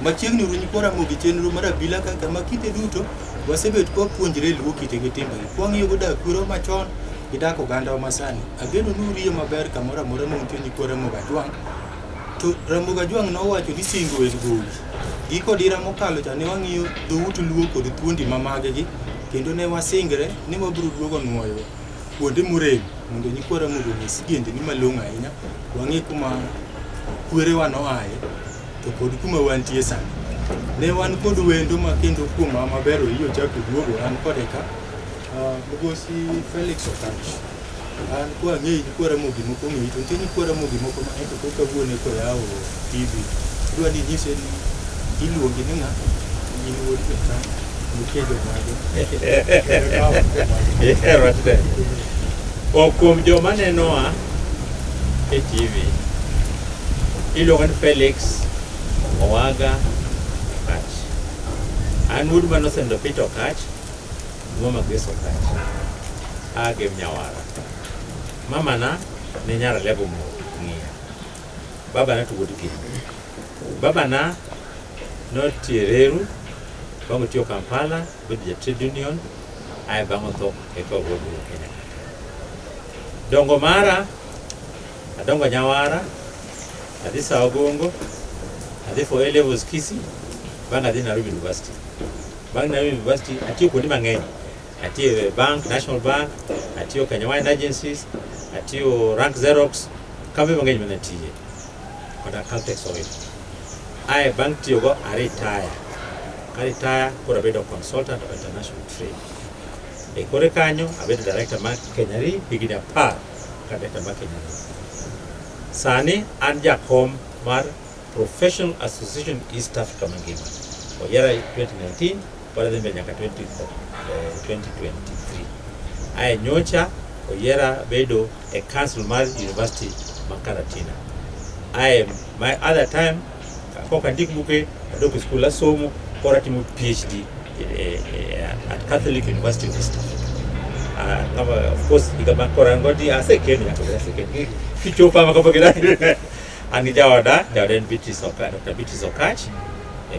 machiegni uru nyikora mogi chenro mar Abila kaka makite duto wasebet kwa puonjre luwo kite gi timbe kwang'iyo goda kuro machon gidak oganda wa masani ageno nuriyo maber kamora mora montie nyikora moga jwang to ramoga jwang nowacho ni singo en gowi giko dira mokalo cha ne wang'iyo dhout luo kod thuondi mamage gi kendo ne wasingre ni wabiro duogo nuoyo kuonde murem mondo nyikora mondo nyis gende ni malong'o ahinya wang'i kuma kwerewa noaye to kod kuma wantie sani ne wan kod wendo ma kendo kuma maber iyo chako duogo an kode ka Mugosi Felix Okach an kwa ng'eyi nyikora mogi moko ng'eyi to nitie nyikora mogi moko ma ento koka wuone ko yawo TV dwa ni nyise ni iluongi ni ng'a in wuod ka mukedo mage right. Kuom joma nenowa e TV iluongo ni Felix Owaga Okach. An wuod manosendo Peter Okach, mama Grace Okach. Age Mnyawara. Mama na ne nyara lebo mo ng'iya. Baba na tugo diki. Baba na no tiereru bango tiyo Kampala with the trade union ay bango to e ko godo Kenya. Dongo mara adongo Nyawara adi Sawagongo adi for A levels Kisii banga di Nairobi University. Bang Nairobi University atiyo kundi mang'eny. Atiyo bank, National Bank, atiyo Kenyatta agencies, atiyo rank Xerox, kambi mang'eny manatiye. Kota Caltex oil. Aye bank tiyo go retire. Retire kora bedo consultant of international trade. E kore kanyo abedo director ma Kenyari higni 10 ka director ma Kenyari. Sani an jakom mar Professional Association East Africa mangima. Oyera 2019 para dhi nyaka 2023. Aye nyocha oyera bedo a council mar University Makaratina. My other time koka ndik buke adok school asomo kora timo PhD at Catholic University of East Africa. Of course ikaba kora ngodi ase Kenya kichopa makapogera ani jawada Beatrice Okach, Dr. Beatrice Okach,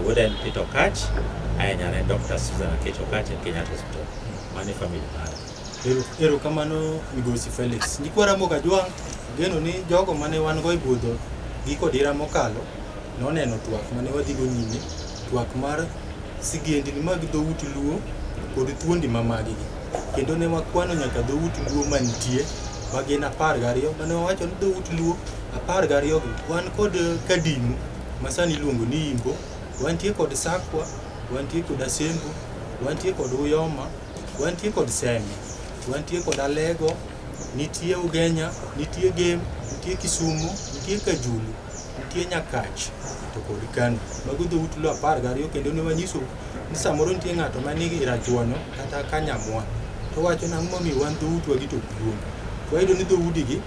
woden Peter Okach, ayanyana Dr. Susan Okach Kenyatta Hospital. Mani family mara. Ero kamano Mugosi Felix. Nyikora moga jwang geno ni jogo mane wan go ibudho giko dira mokalo noneno twak mane wadhigo nyime twak mar sigendi ni mag dhout luo kod thuondi mamagi kendo ne wakwano nyaka dhout luo mantie magin 12 mane wawacho ni dhout luo 12 wan kod Kadimu masani iluongo ni Imbo, wantie kod Sakwa, wantie kod Asembo, wantie kod Uyoma, wantie kod Semi, wantie kod Alego, nitie Ugenya, nitie Gem, nitie Kisumu, nitie Kajulu, nitie Nyakach to kod Kanu. Mago dhout luo 12 kendo ne wanyiso ni samoro nitie ng'ato manigi rachuonyo kata kanyamwa to wacho nang'o momiyo wan dhout wa gito duong'. Wayudo ni dhoudi gi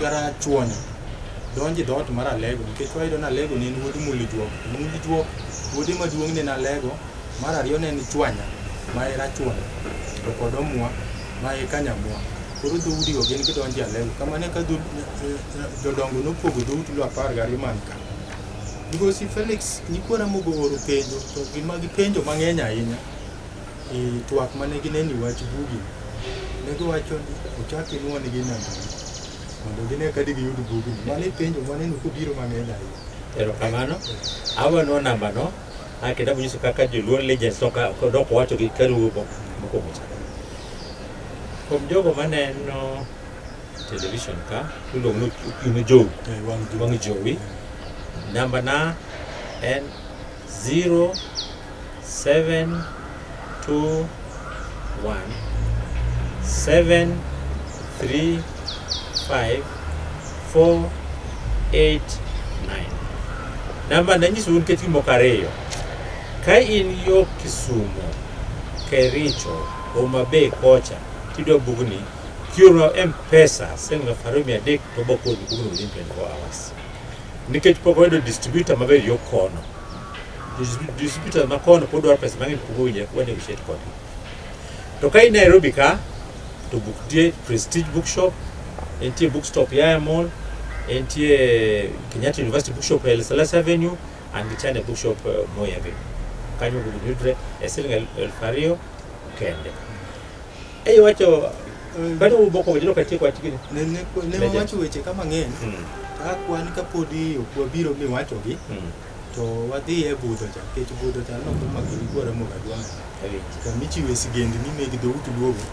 rachuonyo donji dhoot mar Alego nikech wayudo ni Alego ne en wuod Mulijuok wuode maduong' ne en Alego, mar ariyo ne en Chwanya ma e rachuonyo to kod Omwa ma e Kanyamwa. Koro dhoudi go gin gidonjo Alego kamane ka jodongo nopogo dhout luo 12 man ka. Mugosi Felix nyikora mogo oro penjo to gima gipenjo mang'eny ahinya e twak mane gineni wach bugi ne giwacho ni ochaki nuone gi namba mondo gine ka digi yud bugi mane penjo mane kobiro mang'eny ahinya. Ero kamano awa no namba no akenda bunyiso kaka joluo legends to ka dok wacho gi karubo moko mocha. Kuom jogo maneno television ka iluongo ni wang' jowi namba na en 0721 735 489. Namba na nyiso un keti mokareyo ka in yo Kisumu, Kericho, Homa Bay kocha tido bugni kioro M-Pesa senga farumi adek to boko bugni within 24 hours. Nikech poko wedo distributor maber yo kono. Distributor makono podwa pesa mang'eny kugo winje wende wishet kodi. To ka in Nairobi ka to book die Prestige Bookshop, entie bookstop ya mall, entie Kenyatta University Bookshop El Salas Avenue, an gi chane bookshop moyebe kanyo gudu yudre siling 2,000 kende e wacho bado uboko wajiro kati kwa tikini ne wacho weche kama ng'eny akwan ka podi obiro mi wacho gi to wadhi e budho cha kech budho cha no kuma gilikuwa mo gajwa ka michiwe sigendi ni megi DHOUT luogo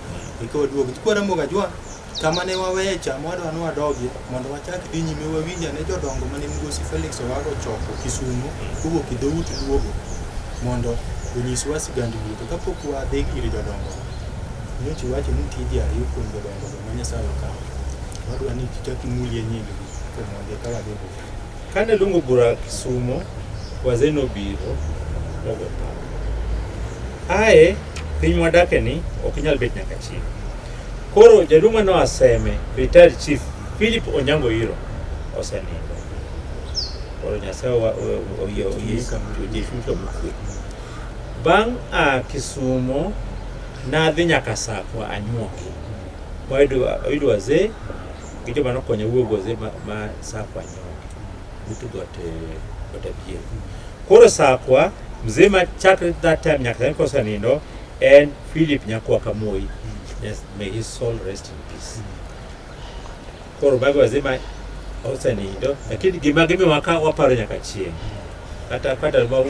iko duogo kwara mo gajwa kama ne wawecha mwadwa no wadogi mondo wachak dhi nyime wawinja ne jodongo mane Migosi Felix Owago choko Kisumu kugo ki DHOUT luogo mondo onyiswa sigandi duto kapok wadhi ir jodongo nyochi wacho ni tiji ariyo kuom jodongo manya sayo ka wadwa ni kitaki mulie nyingi ko mondo ka wadhi kane lungo bura Kisumu wazeno biro logo ae piny wadake ni okinyal bet nyaka chini koro jaduma no aseme retired chief Philip Onyango Iro osenindo koro nyasawa oyesa ujifuta mkuu bang Kisumu na dhi nyaka Sakwa anyuoki waidu wazee gijo mano konyo wuogo wazee ma Sakwa anyuoki vitu gote pia koro Sakwa mzee ma chakre that time nyaka kosa nindo and Philip Nyakwa Kamoi. Yes, may his soul rest in peace. Koro bago wazima osa nindo lakini gimagimi waka waparo nyaka chieng kata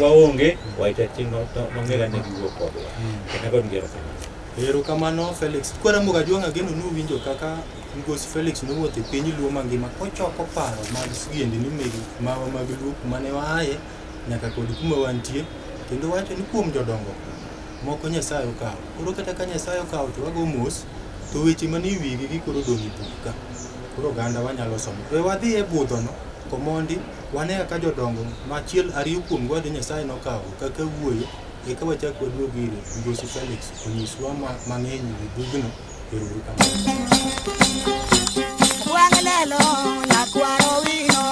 waonge waitatino nongela ne giwo kodwa kenako ngero ero kamano Felix kwara mo gajwa geno nu winjo kaka Migosi Felix no wote piny luo mangima kochoko paro mag sigende ni megi mawa mag luo mane waaye nyaka kod kuma wantie kendo wacho ni kuom jodongo moko Nyasaye okawo koro kata ka Nyasaye okawo to wago mos to weche mani wigi gi koro dongi buka koro ganda wanyalo somo we wadhi e budho no komondi wane ka jodongo machiel ariyo kuom gode Nyasaye nokawo kaka wuoyo e ka wachak waduogo ire Migosi Felix onyiswa mang'eny e bugno ero kamano wangalelo na kwaro wino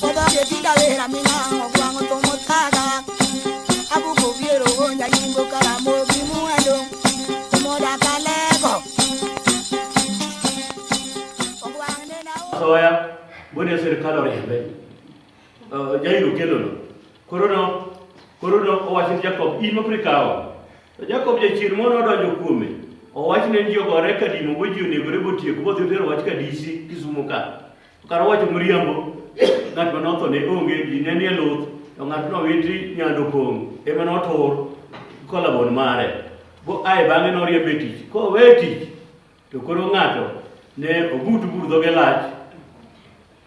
oda ke tinga vera mina ogwango to motaga abugo viero nya yimbo kala mo bimuado moda kalego ogwango na soya bone serikali orembe jairo kelono korono owacho Jacob in makrikawo Jacob jachir mono donjo kuome owach ne ndio gore kadimo boji onegore botieko bodhi tero wach ka DC Kisumu ka kar wacho mriambo ngat manotho ne onge jineni e luth to ngat no witi nyando pong ema notor kolabon mare bo ai bange no riembe tich ko weti to koro ngato ne ogutu burdo ge lach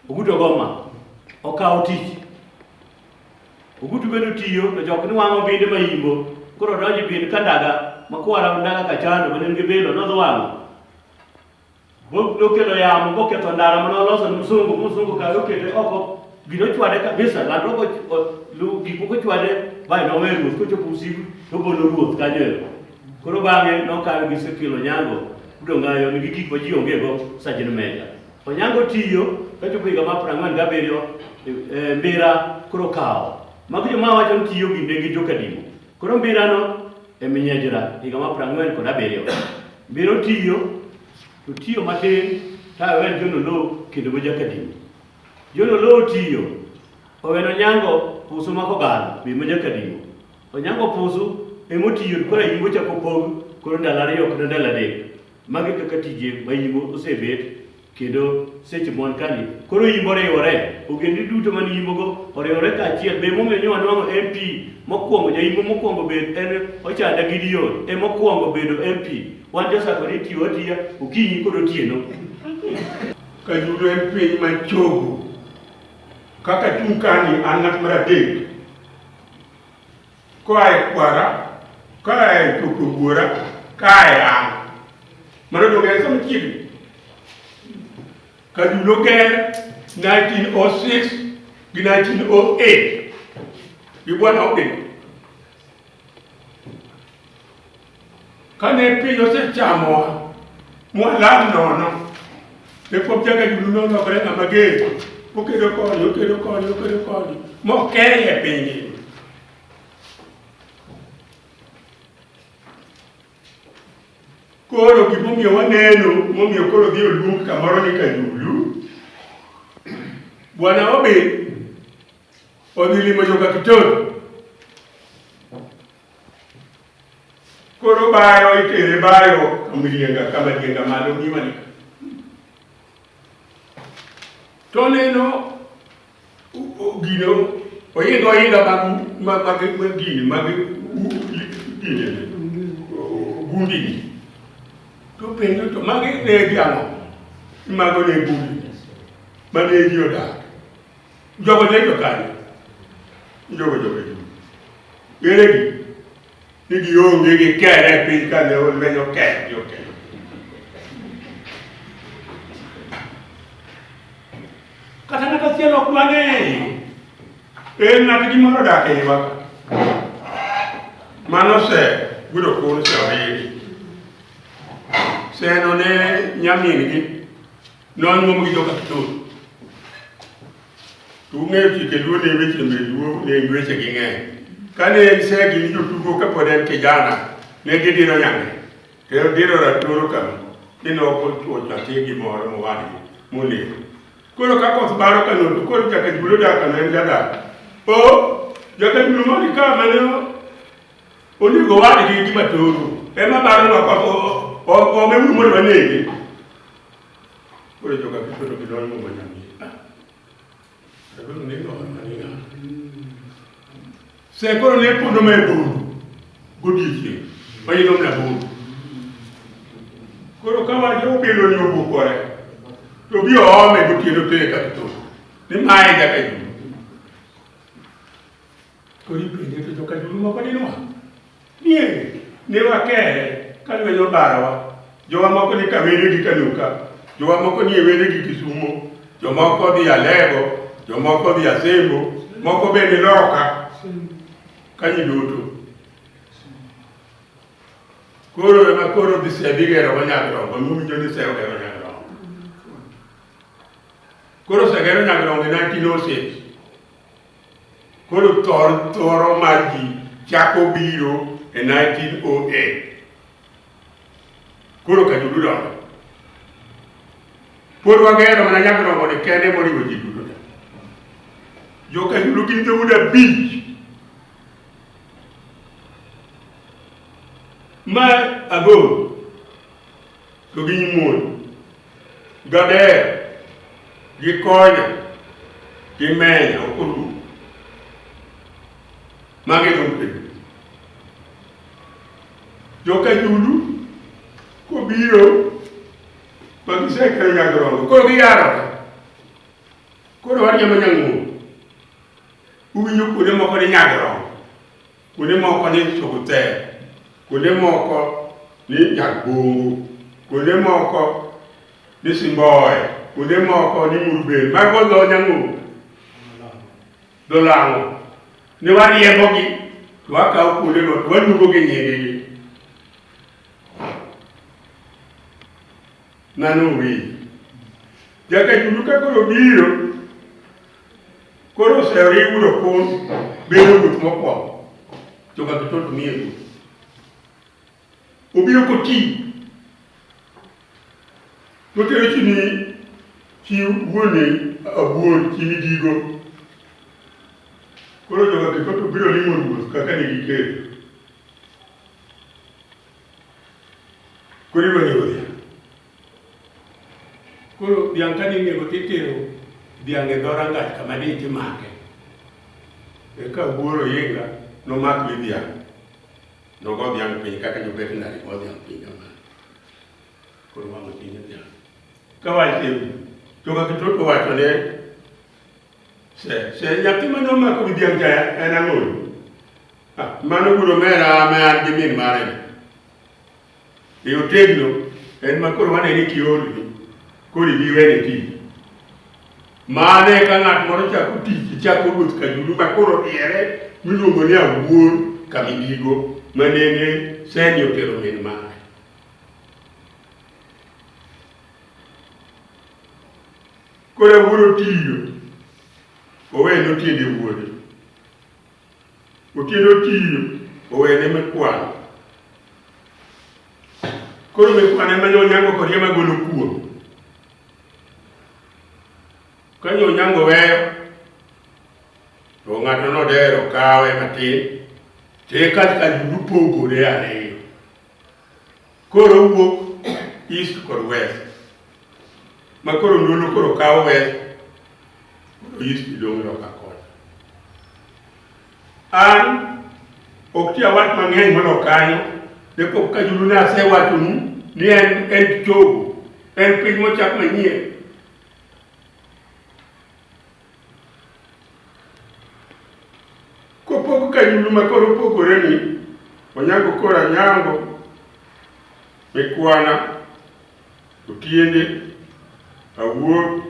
ogutu goma okawo tich ogutu bedo tiyo to jok ni wango binde maimbo koro donji bind kandaga makwara ndaga kachano manen gi belo no dwango bo kelo yamo bo keto ndara mano loso musungu ka okete oko bino chwade kabisa la rogo lu gipo chwade bai no weru ko chopo usiku to bolo ruoth kanyo koro bange no ka gi sekilo nyango udongayo ni gik ma ji onge go sajin mega onyango tiyo ka chopo higa ma 47 mbira koro kawo mago ma wacho tiyo gi ndegi jokadimo koro mbira no eminyejira higa ma 47 mbiro tiyo matin ta wen jono lo kendo mojakadimo jono lo tiyo oweno nyango puso mako galo bi mojakadimo onyango puso emotiyo koro yimbo chako pog koro ndala ariyo kendo ndala adek magi kaka tije mayimbo osebet kendo seche mon kani koro yimbo riwore ogendi duto mani yimbogo oriwore kaachiel be momiyo nyowa nwang'o MP mokwongo jayimbo mokwongo bed en Ochanda Gideon mokwongo bedo MP wan josako ni tiyo atiya okinyi kod otieno Kajudo en piny machogo kaka tung kani an ng'at mar adek koae kwara kae chopo buora kae an mano donge en sama chiegni Kajudo ger 1906 gi 1908 gi bwana Obed kane piny osechamowa mwalal nono e pop Kajudo nolokore ng'ama ger okedo koni mokeye piny koro gimomiyo waneno momiyo koro dhi oluong kamoro ni Kajudo bwana Obed odhi limo joka kitoto. Koro bayo itere bayo kama dienga malo ngimani. To neno gino oyinga gundi to penjo to magi ne diamo mago ne gundi mane dioda jogo ne to kani jogo yere ni yo ngi kere pe ka ne o menyo ke yo ke kata na cielo kwani na di mano da ke ba mano se gudo ko se abi se no ne nyamini gi non mo gi joka to tu ne ti ke lu ne be ti me lu ne ngwe se gi nge kane se gi ni tu ko ka poden ke jana ne di di no nyame te di ro ra turu kam ni no ko to ta te gi mo wadi mo ne ko ka ko baro ka no ko ta ke bulo da ka ne da o jaka dulu mo di ka mano oni go wadi gi matoro e ma baro no ko o me mu mo ne ko le joka ki to ki don mo nyami e ko ne no mani na se ko ne po no me bo godi ji ba yi no na bo ko ka wa jo be lo ni bo ko re to bi o me go ti no te ka to ni mai da ka ju ko ri pe ne to joka dulu mo ko ni no ni wa ke ka le yo barawa jo wa mo ko ni ka me di ka luka jo wa mo ko ni e di Kisumu jo mo ko di Alego jo mo ko di Asembo mo ko be ni loka ka ni duto koro e ma koro di se bigero wa nyagro ko mu jo ni se o ga nyagro koro se gero nyagro ni 1906 koro toro magi Jacobiro in 1908 koro ka judu da por wa gero na nyagro ko de kene mo ri woji dudu da yo ka judu ki de wuda beach ma ago to gi mon gade gi konya gi menya ko du mage dumpe yo ka judu ko biro ba se ka ya gro ko gi yaro ko ro war nyama nyangu u yu ko de mo ko de nyagro ko de mo ko ni sokute ko de mo ko ni nyagbo ko de mo ko ni simboy ko de mo ko ni murbe ma ko do nyangu do lango ni war ye bogi wa ka ko le no wa du bogi nyege nanu wi jaka julu ka ko biro ko se ri wuro ko be no gut mo ko to ka to mi e o biro ko ti to te ti ni ti woni abuon ti ni digo ko ro joga ko to biro ni mo ka ka ni ke ko ri woni woni ko bianca ni nego tetero biange doranga kama ni timake e ka buoro yenga no mak bi dia no go biang pe ka ka nyobet na ko biang pe ma ko ma mo tin dia ka wa te to ka to ko wa to ne se nyati ma no ma ko bi dia ja ana ngol ah mano guro mera ma an di min mare e o tegno en ma ko wane ni kiolu ko ri biwe ne ti mane ka ngat moro cha ku ti cha ko but ka julu ba ko ro yere mi lo ngoni awur ka mi digo manene senyo pero men ma ko le wuro tiyo o we no ti de wuro o ti no tiyo o we ne me kwa ko me kwa ne ma yo nyango ko yema golo kuo kanyo nyango weyo to ng'ato nodero kawe matin, teka kajulu pogore ariyo. Koro wuok east kod west. Ma koro ndolo koro kawo west, east idong loka kocha. An ok tia wat mang'eny mono kanyo, deko kajulu ne asewacho ni en chogo, en piny mochak manyien. Kopoko kajulu ma koro pogore ni, onyango koro anyango, mikwana, otiende, awuok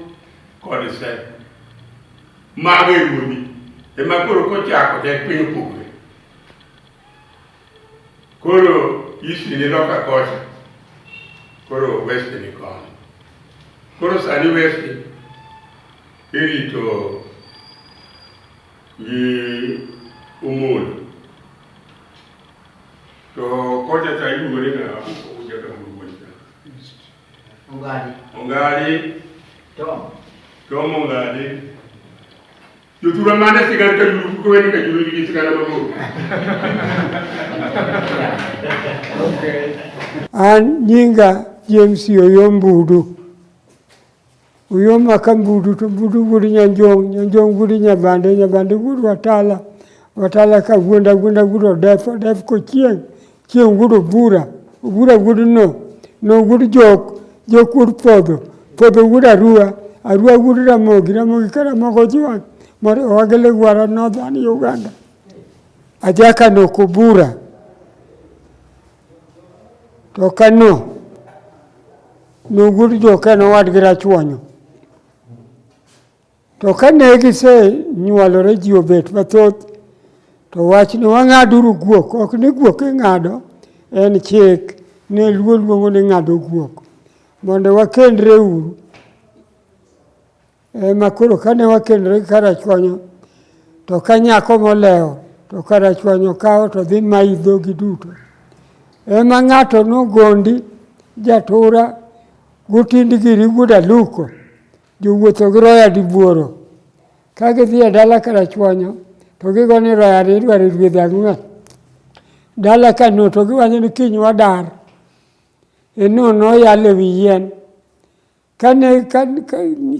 kod se. Mago e ruodhi, ema koro kochako tek piny opogore. Koro east ni loka kocha, koro west ni koni. Koro sani west irito gi umul. To kocha cha iluongore nga ujaka muluonja. Ongadi. Tom Ongadi. Yotura mane sigara ka juru ko weni ka juru gi sigara mabo. An nyinga James Oyombudu. Uyoma kambudu to budu gudi nyanjong gudi nyabande gudi watala ka gunda gudo def ko chieng gudo bura gudi no gudi jok gudi podho gudi arua gudi ramogi kara moko jiwa mori wagele gwara northern Uganda ajaka no kubura to kano no gudi jok no wadgira chwanyo to kane gise nyuolore ji obet mathoth to wach ni wang'aduru guok ok ni guok ing'ado en chik ne luo luongo ni ng'ado guok mondo wakendre uru ema koro kane wakendre karachwanyo to kanyako molewo to karachwanyo kawo to dhi maidho gi duto ema ng'ato nogondi jatura gutindi giri guda luko jowuotho gi roya dibuoro ka gidhi e dala karachwanyo to gigoni roya idwaro rwedhi ang'wen dala kano to giwacho ni kiny wadar enono yalo e wi yien kane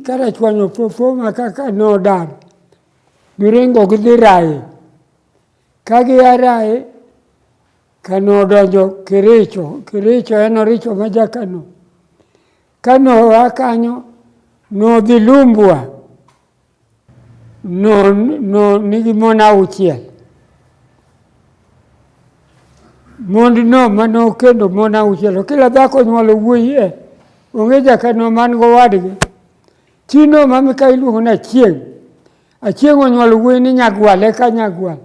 karachwanyo popo ma kaka nodar giringo gidhi Rae ka gia Rae kano donjo Kericho en oricho ma jakano kano wa kanyo nodhi Lumbwa nigi mon auchiel mond no mano kendo mon auchiel kila dhako nyuolo wuoyi onge jakano man go wadgi chino mami ka iluongo na Achieng onyuolo wuoyi ni Nyagwal eka Nyagwal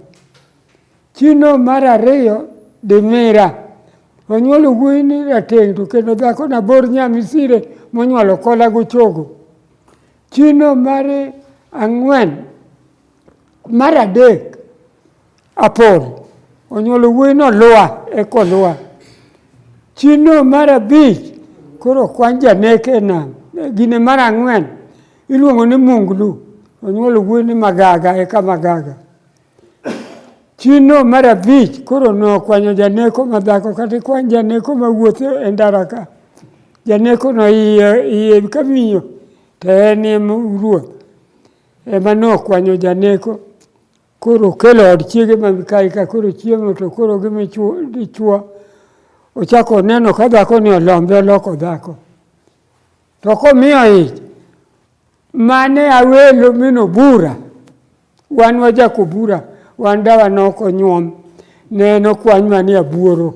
chino mar ariyo Demira onyuolo wuoyi ni Rateng to kendo dhako na Bor Nyamisire monyuolo Kola gochogo chino mar ang'wen mar adek Apol onyuolo wuoyi no Lwa eko Lwa chino mar abich koro kwan janeke nam gine mar ang'wen iluongo ni Munglu onyuolo wuoyi ni Magaga eka Magaga chino mar abich koro nokwanyo janeko madhako kata kwan janeko mawuotho e ndara ka janeko no iye kamiyo to en ruoth ema nokwanyo janeko koro kelo od chiege mamikayi ka koro chiemo to koro gimichuo ochako neno ka dhako ni olombe oloko dhako to komiyo ich mane awelo mino bura wan wajako bura wan dawa noko nyuom neno kwany mani abuoro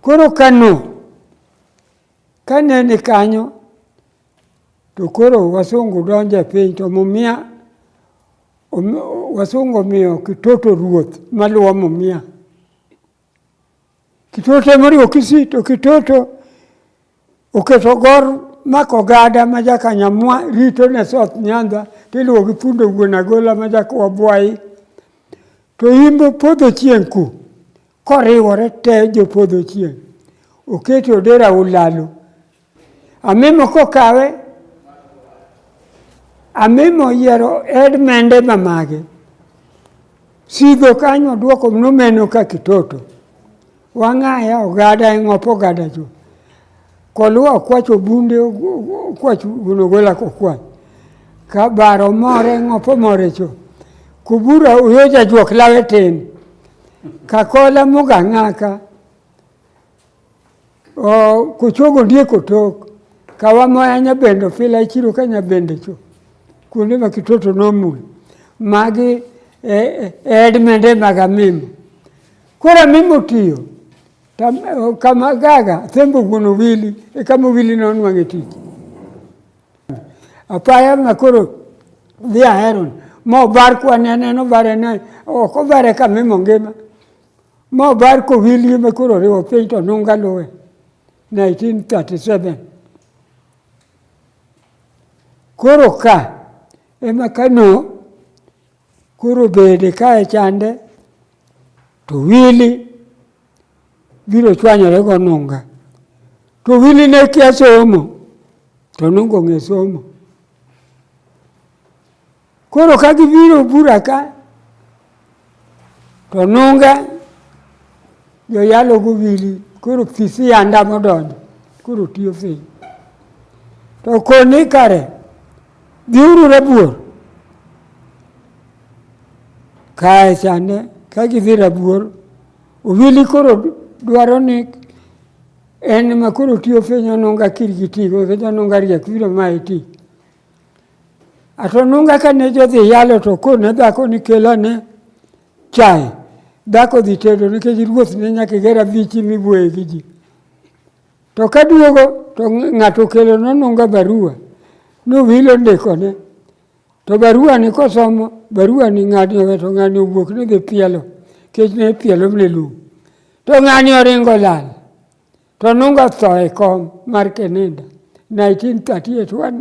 koro kano kaneni kanyo to koro wasungu donje piny to mumia wasungu miyo Kitoto ruoth maluwo mumia Kitoto moriwo Kisito Kitoto oketo gor mako gada majaka nyamwa rito ne South Nyanza tiluwo gi Pundo Wuon Agola majaka Wabwai to imbo podho chieng' ku koriwore te jo podho chieng' oketo dera ulalo amemo kokawe Amimo yiero Edmende mamage. Sidho kanyo duoko nomeno ka kitoto. Wang'aya ogada ng'opo ogada jo. Koluwa okwacho bunde okwacho gunogola kokwa. Ka baro more ng'opo more cho. Kubura uyoja juok lawe tin. Kakola muga ng'aka. Kuchogo ndiye kotok. Kawa moya nyabendo fila ichiru ka nyabende cho. Kundi ma kitoto nomul. Magi Edmende magamimo. Kura mimo tiyo. Kama gaga, thembo guno wili. Kama wili na unwange tiki. Apaya makuro via heron. Mo barku anene no barene. Ko bare kamimo ngema. Mo barku wili makuro rewo peito nunga loe. 1937. Kuro ka. Ema kano. Kuro bede ka chande. To wili. Biro chwanyore go nunga. To wili ne kia somo. To nungo nge somo. Kuro kagi biro bura ka. To nunga. Yo yalo go wili. Kuro fisi anda modonyo. Kuro tiyo fi. To koni kare. Diuru rabuor. Kae chande. Kagi dhi rabuor. Wili kuro dwaro ni en makuro tiyo fenyo nunga kirigitigo. Kejo nunga riek viro maiti. Ato nunga kane jo dhi yalo to kone dhako ni kelo ne chai. Dhako dhi tedo nikech ruoth ne nyaka gera vichi mibuoye gi ji. To kaduogo to ng'ato kelo no nunga barua. No wilo ndikone. To barua ni kosomo. Barua ni ng'ani to ng'ani ubuok ni dhi pielo. Kech ne pielo mne lu. To ng'ani oringo lal. To nunga tho e kom mar Kenyatta. 1938.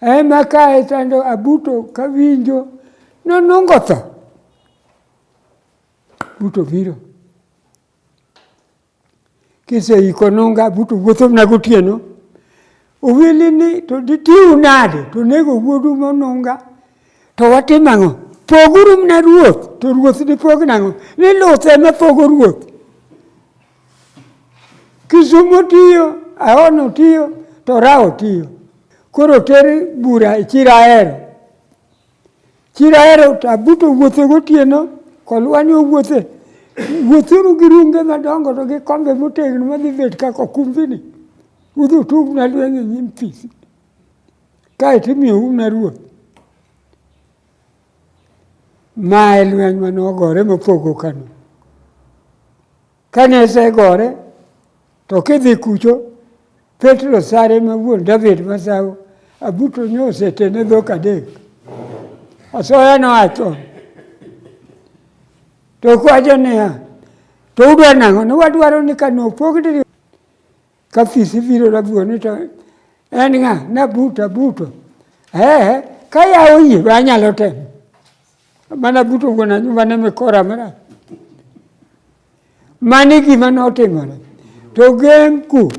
Ema kae tando abuto kawinjo. No nungo tho. Buto viro. Kise iko nunga buto wuotho na gotieno. Uwili ni to ditiu nade. To nego wuodu mo nunga. To watimang'o. Poguru mna ruoth. To ruoth di pog nang'o. Ni luthe me pogo ruoth. Kisumo tiyo. Aono tiyo. To rao tiyo. Koro teri bura chiraero. Chiraero tabuto wuotho gotieno. Kolwani wuothe. Wuothuru gi runge madongo to gi kombe motegno madhi bet kako kumbini. Udhu tug na lwenye nyim fisi. Kae timiyo umna ruoth. Mae lweny manogore mopogo kano. Kane se gore, to kidhi kucho, Petro sare mawuon David Masawo, abuto nyose tene dhok adek. Asoya no acho. To kwacho niya, to udwa nang'o, no wadwaro ni kano pogni ka fisi biro rabuoni to en ng'a nabuto. Ka yawo yie anyalo temo. Mana buto gona nyumba ne mekora mara. Mani gima notimore. To gem ku.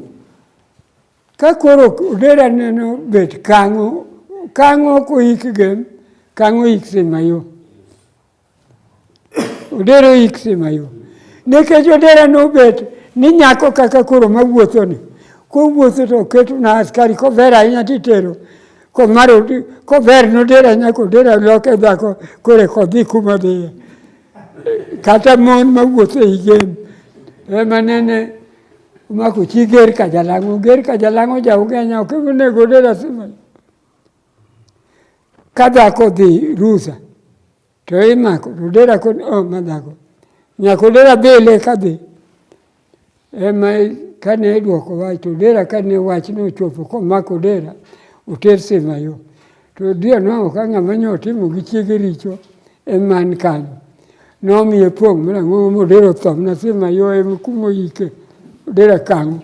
Ka koro udera neno bet kang'o ko ik gem. Kang'o ik Semayo. Udero ik Semayo. Nikech udera no bet ni nyako kaka koro mawuotho ni. Ko wuotho to keto na askari ko vera inya titero. Ko maro ko ver no dera nyako dera loke dhako kore kodhi kuma dhiye. Kata mon mawuotho e gem. Ema nene umako chi ger ka jalango ja ugenya ok onego dera Semayo. Ka dhako dhi rusa. To imako to dera ko madhako. Nyako dera bele ka dhi. Ema kane duoko wach to dera kane wach no chopo komako dera oter Semayo. To dia no ka ng'ama nyotimo gi chiege richo eman kanyo. Nomiye pong' mara ng'o modero thom na Semayo em kumo ike dera kang'o.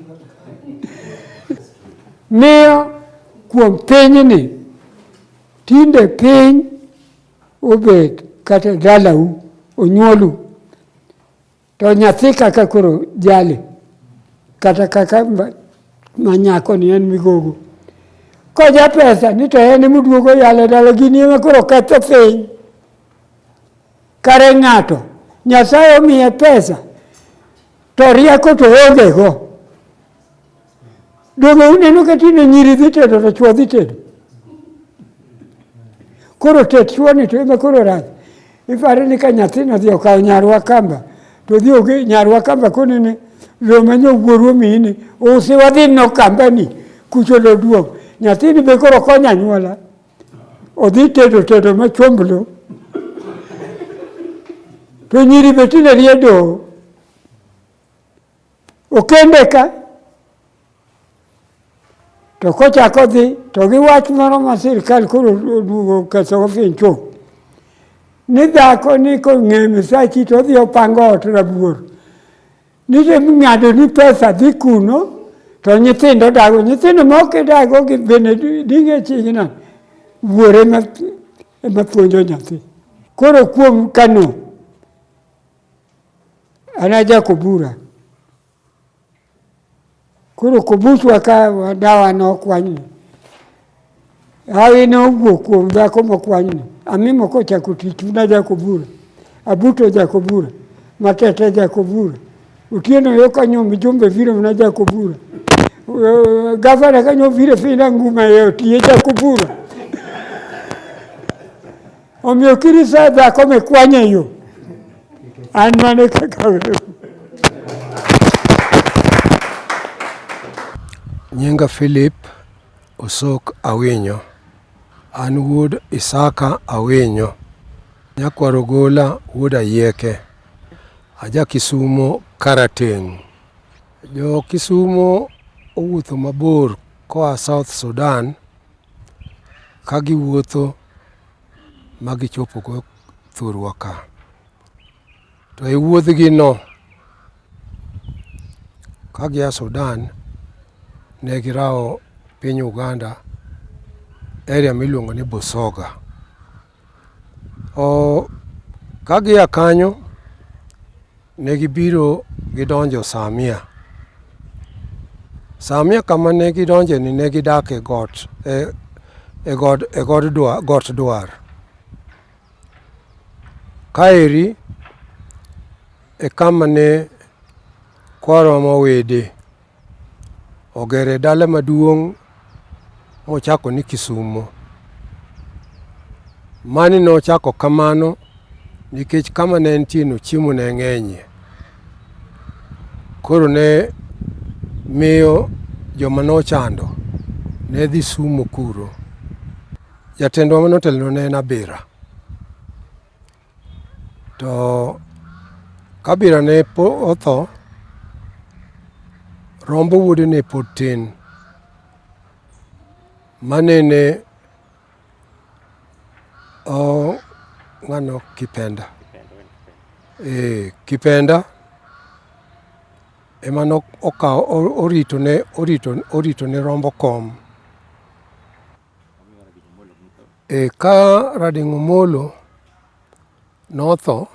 Miyo kuom pinyni tinde piny obet kata dalau onyuolu. To nyathi kaka koro jali. Kata kaka manyako ni en migogo. koja pesa ni to en muduogo yale dala gini ema koro ketho piny. Kare ng'ato Nyasaye omiye pesa to rieko to onge go. Dogo uneno ka tine nyiri dhi tedo to chwo dhi tedo. Koro tet chwo ni to ema koro rach. Iparo ni ka nyathino dhi okawo nyarwa kamba to dhi oge nyarwa kamba konene lo manyo wuorwo mini usi wadhi no kamba ni kucho lo duog. Nyathini be koro konya anyuola. Odhi tedo machomblo. To nyiri be tine riedo. Okende ka. To kochako dhi to gi wach moro ma sirkal koro duogo ketho piny chuth. Ni dhako ni kong'e Misachi to dhi opango ot rabuor. Ni to ng'ado ni pesa dhi kuno to nyithindo dago. Nyithindo mok dago gi bende dinge ching'na. Wuore ema puonjo nyathi. Koro kuom kano ana jakobura. Koro kobuchwa ka dawa nokwanyni. Hawi nowuok kuom dhako mokwanyni. Amimo kochako tich na jakobura. Abuto jakobura. Matete jakobura. Utieno yo kanyo mijumbe vire na jakobura. Gavana kanyo vire fina nguma yo tiye jakobura. Omiyo kirisa dhako mekwanye yo. An mane kaka Nyinga Philip Osok Awinyo. An wuod Isaka Awinyo. Nyakwaro gola wuod Ayeke. Aja Kisumo Karateng. Jo Kisumo owuotho mabor koa South Sudan ka giwuotho magichopo go thurwa ka. To e wuodhgi no ka gia Sudan ne girao piny Uganda area miluongo ni Busoga. Ka gia kanyo ne gibiro gidonjo Samia. Samia kama ne gidonje ni ne gidak e got got dwar. Kaeri e kama ne kwaro mawede ogere dala maduong' mochako ni Kisumo. Mani no chako kamano nikech kama ne entieno chiemo ne ng'enye. Koro ne miyo joma nochando ne dhi sumo kuro. Jatendwa manotelo ne en Abila. To Kabila ne otho, Rombo wuode ne pod tin. Manene ng'ano Kipenda. Kipenda ema orito ne Rombo kom. Ka Rading Omolo notho,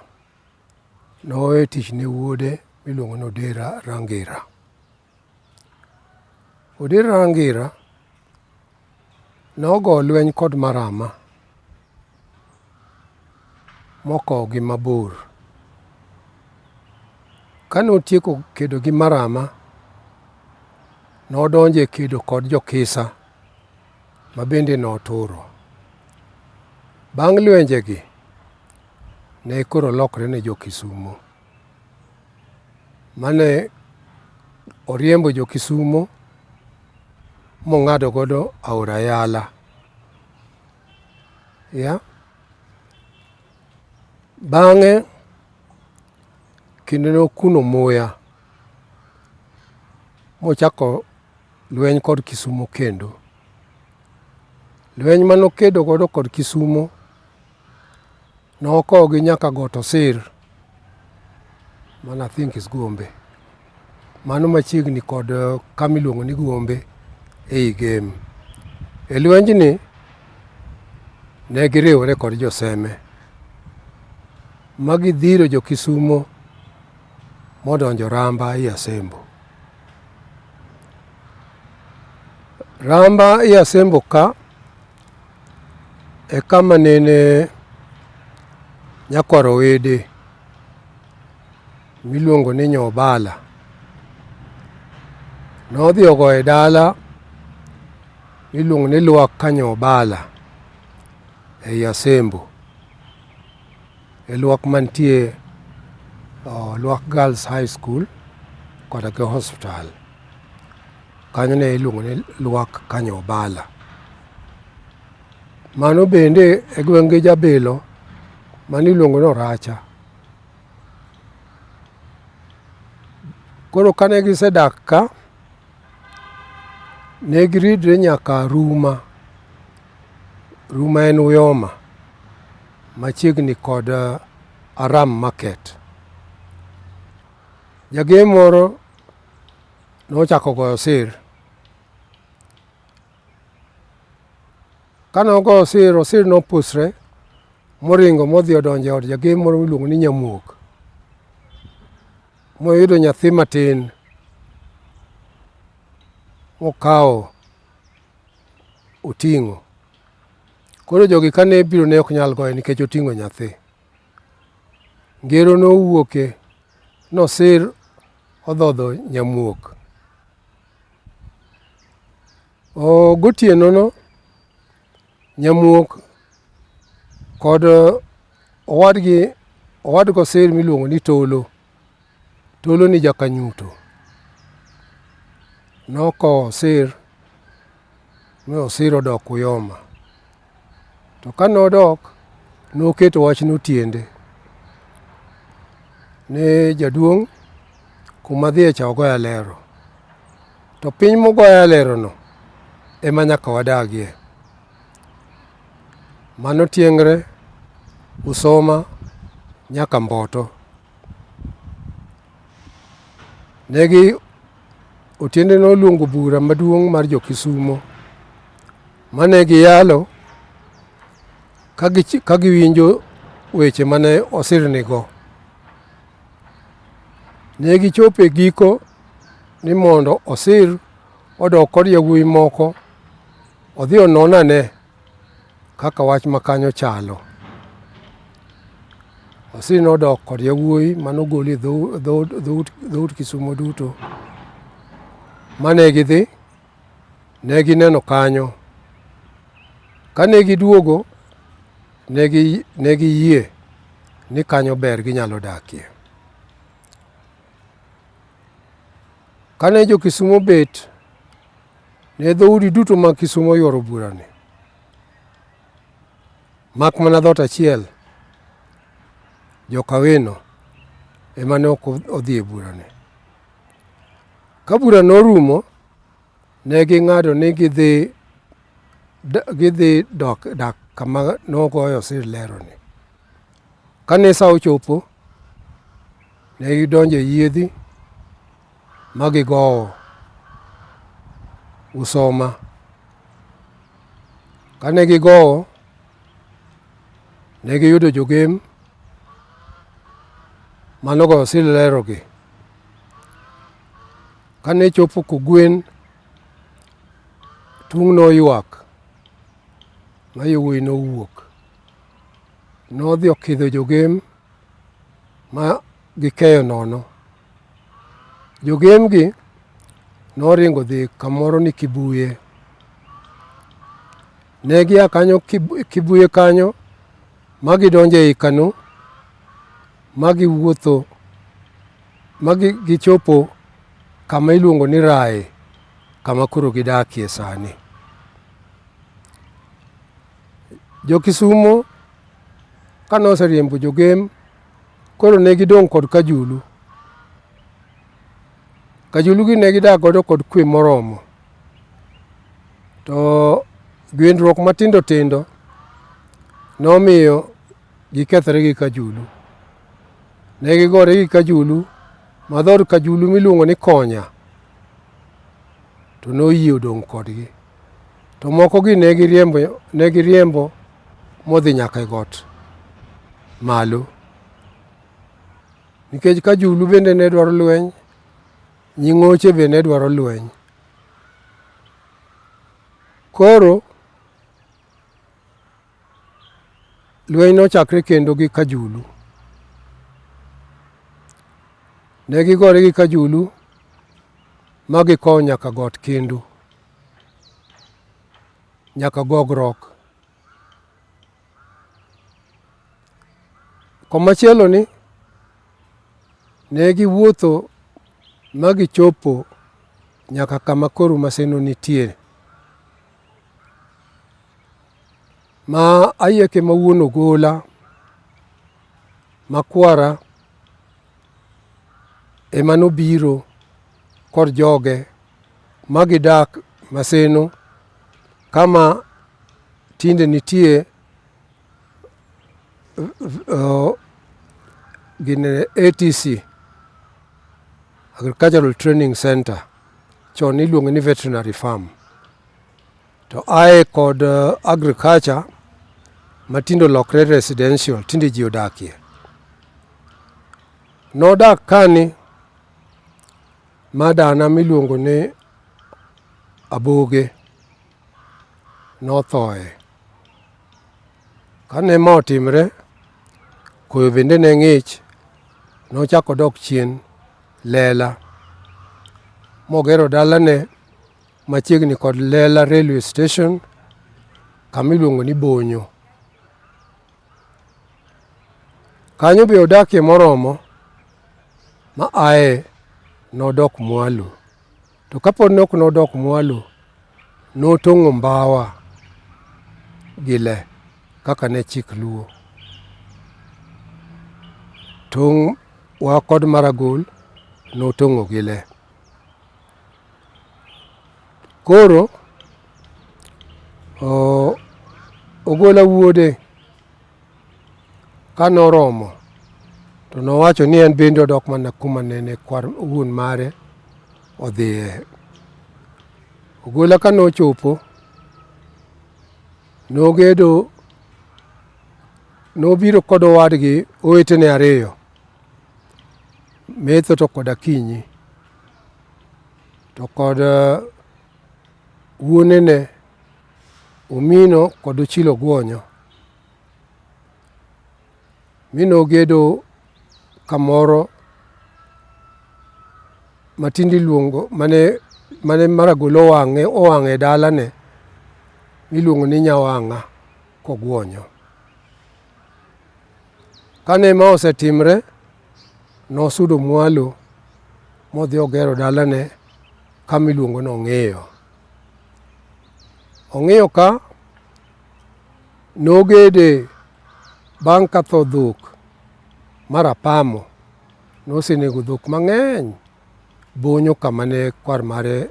nowe tich ne wuode miluongo ni Odera Rangira. Odera Rangira nogo lweny kod Marama mokogi mabor. Kanotieko kedo gi Marama, nodonje kedo kod Jokisa mabende noturo. Bang' lwenjegi ne koro lokre ne Jo-Kisumo. Mane oriembo Jo-Kisumo mong'ado godo aora Yala. Bang'e kendo nokuno muya mochako lweny kod Kisumo kendo. Lweny manokedo godo kod Kisumo nokogi nyaka got Osir, man I think is Gombe. Mano machiegni kod kamiluongo ni Gombe ei game. E lwenjni ne giriwore kod Joseme magidhiro Jo-Kisumo modonjo Ramba i Asembo. Ramba i Asembo ka e kama nene nyakwaro wede miluongo ni Abila nodhi ogoye dala miluongo ni lwak ka Abila e Asembo, e lwak mantie Lwak Girls High School koda ke hospital. Kanyo ne iluongo ni lwak ka Abila. Mano bende e gwenge Jabilo maniluongo ni Oracha. Koro kane gisedak ka, ne giridre nyaka Ruma. Ruma en Uyoma, machiegni kod Aram Market. Jager moro nochako goyo sir. Kane ogoyo sir, osir nopusre moringo modhi odonjo e od jager moro miluongo ni Nyamuok, moyudo nyathi matin mokawo oting'o. Koro jogi kane biro ne ok nyal goye nikech oting'o nyathi. Ngero nowuoke, nosir odhodho Nyamuok. Gotieno no Nyamuok kod owadgo osir miluongo ni Tolo. Tolo ni jakanyuto. Nokowo osir mi osir odok Uyoma. To kane odok, noketo wachno tiende. Ne jaduong' kuma dhiye cha ogoya lero. To piny mogoya lero no ema nyaka wadagie. Mano tiengre Usoma nyaka Mboto. Otiende noluongo bura maduong' mar jo-Kisumo mane giyalo ka giwinjo weche mane osirnigo. Ne gichopo e giko ni mondo osir odok kod yawuoyi moko odhi ononane kaka wach makanyo chalo. Osir nodok kod yawuoyi manogol e dhout Kisumo duto. Mane gidhi, ne gineno kanyo. Kane giduogo, ne giyie ni kanyo ber ginyalo dakie. Kane jo-Kisumo bet, ne dhoudi duto mag Kisumo yuoro burani. Mak mana dhot achiel, Jo-Kaweno ema ne ok odhi e burani. Ka bura norumo, ne ging'ado ni gidhi dak kama nogoyo osir leroni. Kane sa ochopo, ne gidonjo e yiedhi ma gigowo Usoma. Kane gigowo, ne giyudo jogem manogoyo osir lerogi. Kane chopo kogwen, tung' noywak ma yawuoyi nowuok. Nodhi okidho jogem ma gikeyo nono. Jogem gi noringo dhi kamoro ni Kibuye. Ne gia kanyo Kibuye kanyo ma gidonjo e kano ma giwuotho ma gichopo kama iluongo ni Rae, kama koro gidakie sani. Jo-Kisumo kane oseriembo jogem, koro ne gidong' kod Kajulu. Kajulu gi ne gidak godo kod kwe moromo. To gwendruok matindo tindo nomiyo gikethre gi Kajulu. Ne gigore gi Kajulu, ma dhod Kajulu miluongo ni Konya to noyie odong' kodgi. To moko gi ne giriembo modhi nyaka e got malo. Nikech Kajulu bende ne dwaro lweny, Nying'oche bende ne dwaro lweny. Koro lweny nochakre kendo gi Kajulu. Ne gigore gi Kajulu ma gikowo nyaka got kendo, nyaka Gogrok. Komachielo ni ne giwuotho ma gichopo nyaka kama koro Maseno nitie, ma Ayieke ma wuon Ogola makwara ema nobiro kod joge ma gidak Maseno, kama tinde nitie gine ATC, Agricultural Training Center, chon iluongo ni Veterinary Farm. To ae kod agriculture matindo lokre residential, tinde ji odakie. Nodak kani madana miluongo ni Aboge nothoe. Kane ma otimre, koyo bende ne ng'ich, nochako dok chien Lela, mogero dalane machiegni kod Lela Railway Station, kamiluongo ni Bonyo. Kanyo be odakie moromo ma ae nodok Mwalo. To kapod nok nodok Mwalo, notong'o Mbawa gi Le kaka ne chik luo. Tong' wa kod Maragol notong'o gi Le. Koro Ogola wuode ka noromo to nowacho ni en bende odok mana kuma nene kwar wuon mare odhiye. Ogola ka nochopo, nobiro kod owadgi owetene ariyo, Metho to kod Akinyi, to kod wuonene Omino kod Ochilo Gwonyo, mi nogedo kamoro matindi iluongo mane Maragol owang'e dalane miluongo ni Nyawang'a kogwonyo. Kane ma osetimre, nosudo Mwalo modhi ogero dalane kamiluongo ni Ong'eyo. Ong'eyo ka nogede bang' ka tho dhok mar Apamo nosenego dhok mang'eny Bonyo kamane kwar mare,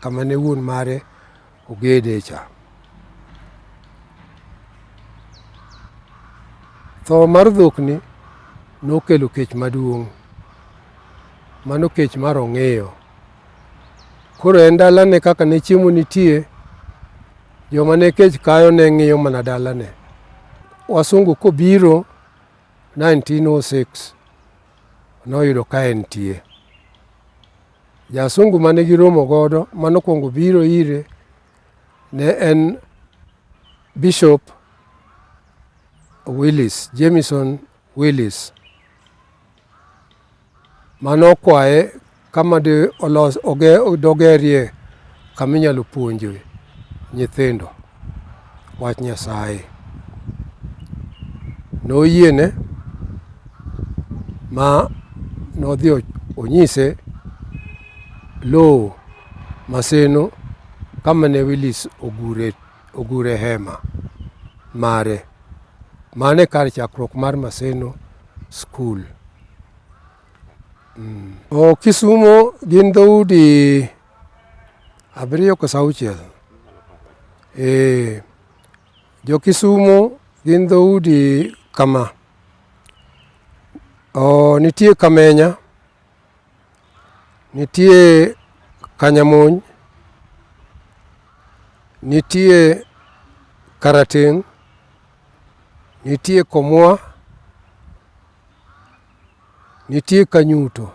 kamane wuon mare ogede cha. Tho mar dhok ni nokelo kech maduong', mano kech mar Ong'eyo. Koro en dalane kaka ne chiemo nitie, joma ne kech kayo ne ng'iyo mana dalane. Wasungu kobiro 1906 noyudo ka entie. Jasungu mane giromo godo manokwongo biro ire ne en Bishop Willis, Jamison Willis, manokwaye kama de dogerie kaminyalo puonjoe nyithindo wach Nyasaye. Noyiene ma nodhi onyise LUO Maseno kama ne Willis ogure hema mare, mane kar chakruok mar Maseno School. Kisumo gin dhoudi 7 kata 6. Jo Kisumo gin dhoudi kama. Nitie Kamenya, nitie Kanyamony, nitie Karateng', nitie Komwa, nitie Kanyuto,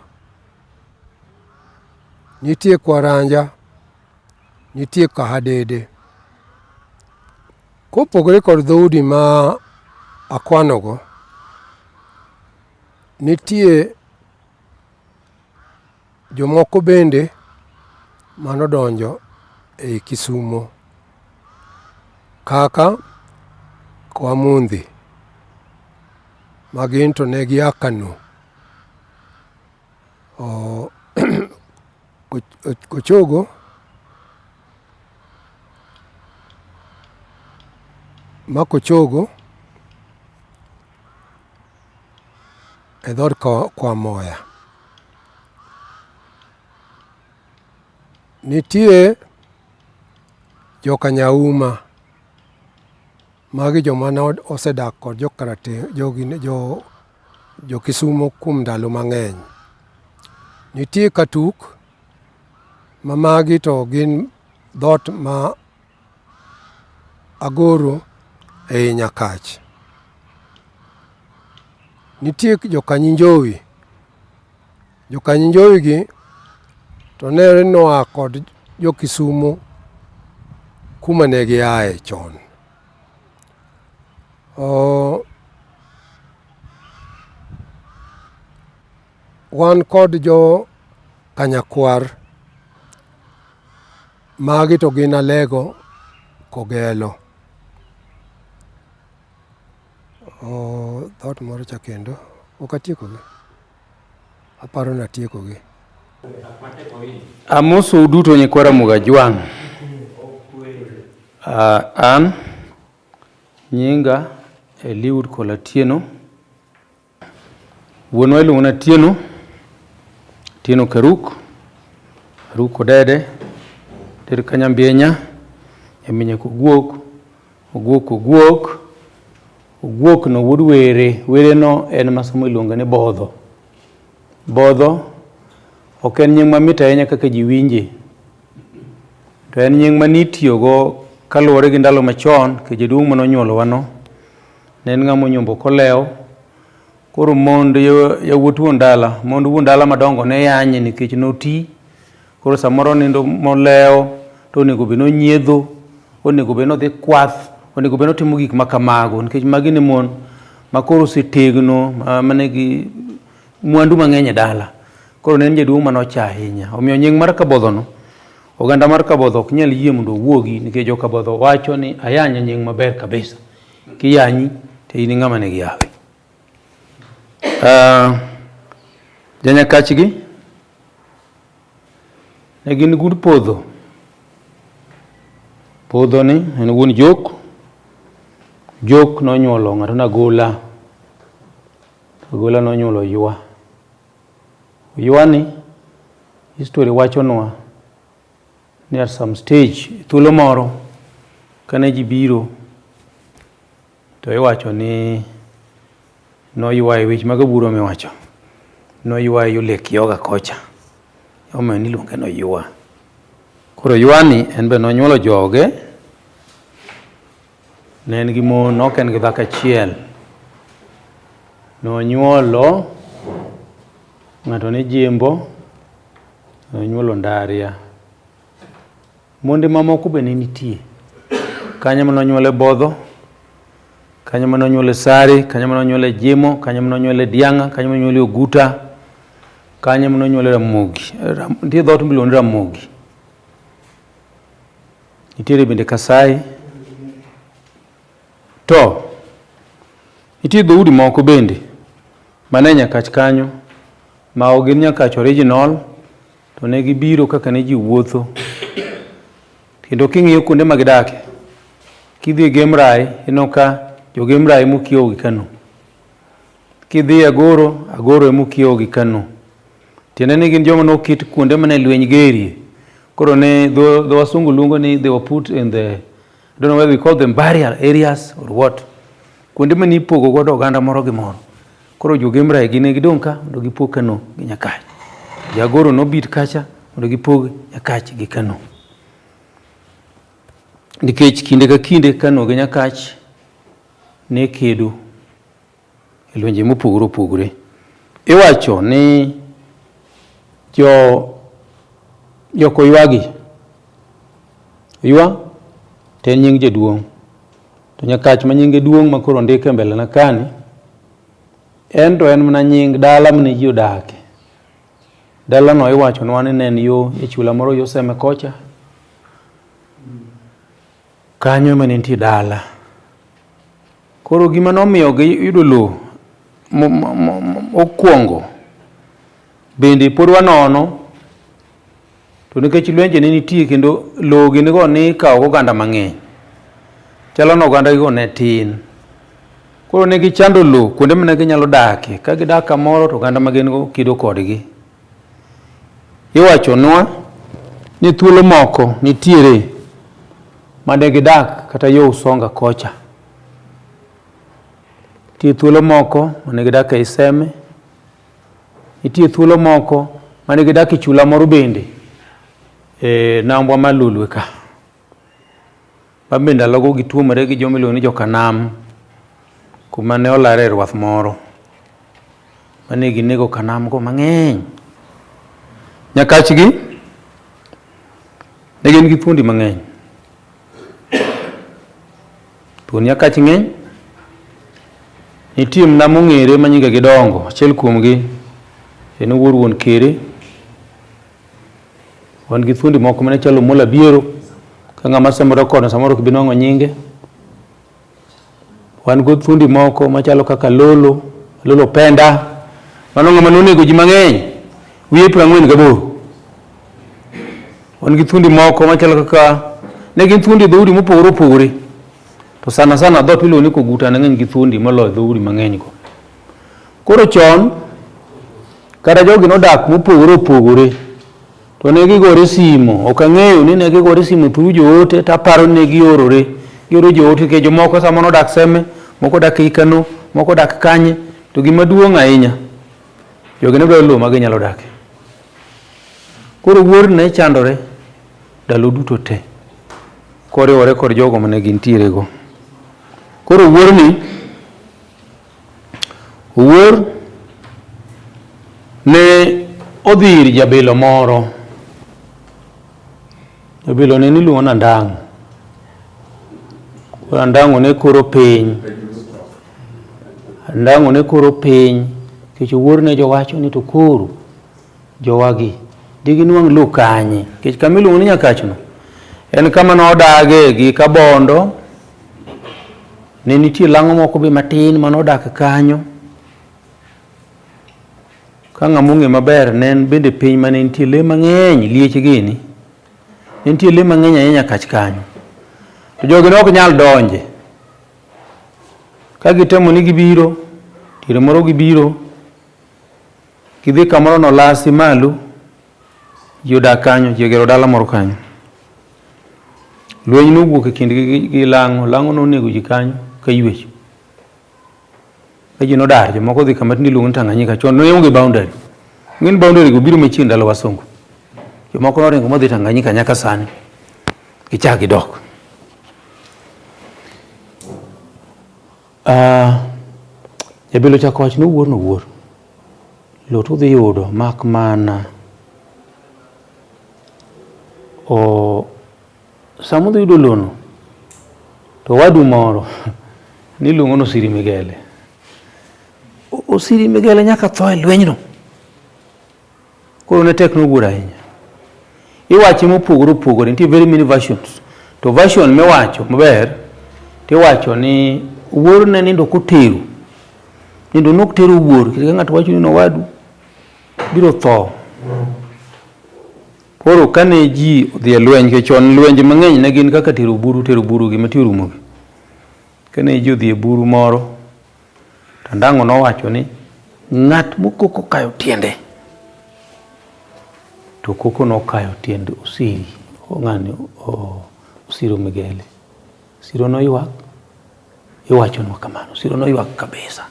nitie Kwaranja, nitie Kahadede. Kopogore kod dhoudi ma akwanogo, nitie jomoko bende manodonjo e Kisumo kaka Kwamundi, magin to ne gia Kano. Kochogo Kochogo e dhod Kwamoya. Nitie joka Nyauma, magi joma ne osedak kod jo Kisumo kuom ndalo mang'eny. Nitie Katuk, ma magi to gin dhot ma Agoro ei Nyakach. Nitie joka Nyinjowi. Joka Nyinjowi gi to ne noa kod jo Kisumo kuma ne giaye chon. Wan kod jo Kanyakwar, magi to gin Alego Kogelo. Dhot moro cha kendo, ok atiekogi. Aparo ni atiekogi. Amoso duto nyikwara Mugajwang'. An nyinga Eliud Kolatieno. Wuonwa iluongo na Tieno Karuk Odede, Ter Kanyambienya, Eminya Kogwok no wuod were no en masomo iluongo ni Bodho ok en nying mamit ahinya kaka ji winje, to en nying manitiyogo kaluwore gi ndalo machon ke jaduong' manonyuolowa no ne en ng'ama onyombo kolewo. Koro mond yawuot wuon dala madongo ne yanye nikech noti. Koro samoro nindo molewo to onego bed nonyiedho, onego bed nodhi kwath, onego bed notimo gik makamago nikech magi ne mon makoro osetegno manegi mwandu mang'eny e dala. Koro ne en jaduong' manocha ahinya. Omiyo nying mar Kabodho no, oganda mar Kabodho ok nyal yie mondo owuogi nikech jo Kabodho wacho ni ayanya nying maber kabisa. Kiyanyi to in ng'ama ne giyawe. Janyakachgi ne gin gund podho. Podho ni en wuon Jok nonyuolo ng'ato Nagola. Nagola nonyuolo Ywa ni history wachonwa ni at some stage thuolo moro kane ji biro to iwacho ni noywayo wich mag aburo miwacho noywayo lek yoga kocha omiyo niluonge no Ywa. Koro Ywa ni en be nonyuolo joge, ne en gi mon, ok en gi dhako achiel. Nonyuolo ng'ato ne Jembo, nonyuolo Ndaria. Monde mamoko be ne nitie. Kanyo manonyuole Bodho, kanyo manonyuole Sari, kanyo manonyuole Jemo, kanyo manonyuole Dianga, kanyo manonyuole Oguta, kanyo manonyuole Ramogi. Nitie dhot miluongo ni Ramogi. Nitiere bende Kasai. To nitie dhoudi moko bende mane Nyakach kanyo ma ok gin Nyakach original, to ne gibiro kaka ne ji wuotho. Kendo king'iyo kuonde ma gidake, kidhi Gemrai ino ka jo Gemrai mokiewo gi Kano. Kidhi Agoro emokiewo gi Kano. Tiende ni gin joma noket kuonde mane lweny gerie. Koro ne the wasungu luongo ni they were put in the, I don't know whether we call them barrier areas or what. Kuonde mane ipogo godo oganda moro gi moro. Koro jo Gemrai gine gidong ka mondo gipog Kano gi Nyakach. Jagoro nobit kacha mondo gipog Nyakach gi Kano. Nikech kinde ka kinde Kano gi Nyakach ne kedo e lwenje mopogore. Iwacho ni Ywa te nying jaduong'. To Nyakach ma nyinge duong' ma koro ndike mbele na kani, en to en mana nying dala mane ji odake. Dala no iwacho nwa ni ne en yo e chula moro yo Seme kocha. Kanyo ema ne nitie dala. Koro gima nomiyo giyudo lowo okwongo bende pod wanono, to nikech lwenje ne nitie kendo lowo ginigo ni kawo oganda mang'eny. Chalo no oganda gigo ne tin. Koro ne gichando lowo kuonde mane ginyalo dakie. Ka gidak kamoro to oganda ma gin go kido kodgi. Iwachonwa ni thuolo moko nitiere mane gidak kata yo Usonga kocha. Nitie thuolo moko mane gidak e Seme. Nitie thuolo moko mane gidak e chula moro bende nambwa ma Lolwe ka. Bende ndalogo gituomore gi joma iluongo ni jo-Kanam, kuma ne olare rwath moro mane ginego Kanam go mang'eny. Nyakachgi ne gin gi thuondi mang'eny. Thuon Nyakach ng'eny. Nitie mna mong'ere ma nyinge gidongo. Achiel kuomgi en wuor wuon Kere. Wan gi thuondi moko mane chalo Mola Biero, ka ng'ama semoro kono samoro kibinong'o nyinge. Wan go thuondi moko machalo kaka Lolo Penda, mano ng'ama nonego ji mang'eny, wiye 48. Wan gi thuondi moko machalo kaka, ne gin thuondi dhoudi mopogore opogore. To sana dhot miluongo ni Koguta ne ng'eny gi thuondi moloyo dhoudi mang'eny go. Koro chon, kata jogi nodak mopogore opogore, to ne gigore simo. Ok ang'eyo ni ne gigore simo through joote, taparo ni ne gioro joote, ke jomoko sama nodak Seme, moko dak Ikano, moko dak Kanye, to gima duong' ahinya, jogi ne dwaro lowo ma ginyalo dake. Koro wuor ne chandore ndalo duto te, koriwore kod jogo mane gintiere go. Koro wuor ne odhi ir jabilo moro. Jabilo ne niluongo ni Andang'o. Koro Andang'o ne koro piny. Kech wuor ne jowacho ni to koro jowagi diginwang' lowo kanye. Kech kamiluongo ni Nyakachno en kama nodage gi Kabondo. Ne nitie lang'o moko be matin manodak kanyo. Ka ng'among'e maber, ne en bende piny mane nitie le mang'eny, liech gini. Ne nitie le mang'eny ahinya Nyakach kanyo. To jogi ne ok nyal donje. Ka gitemo ni gibiro, tiere moro gibiro, gidhi kamoro nolasi malo, ji odak kanyo, ji ogero dala moro kanyo. Lweny nowuok e kindgi gi lang'o nonego ji kanyo ka ywech. Ka ji nodar, jomoko dhi kama tinde iluongo ni Tanganyika. Chon ne onge boundary. Ng'en boundary go biro machiegni ndalo wasungu. Jomoko noringo modhi Tanganyika nyaka sani. Gichak gidok. Jabilo chako wach nowuor. Lowo to dhi yudo mak mana sama dhi yudo lono to wadu moro niluongo ni Osiri Migele. Osiri Migele nyaka tho e lwenyno. Koro ne tek nowuor ahinya. Iwache mopogore opogore, nitie very many versions. To version miwacho maber, tiwacho ni wuor ne nindo kotero. Nindo nok tero wuor, kika ng'ato wacho ni nowadu biro tho. Koro kane ji odhi e lweny, ke chon lwenje mang'eny ne gin kaka tero buru gima tiyo rumogi. Kane ji odhi e buru moro, to Andang'o nowacho ni ng'at mokoko kayo tiende, to koko nokayo tiend Osiri. Osiro Migele. Osiro noywak. Iwacho nwa kamano. Osiro noywak kabisa.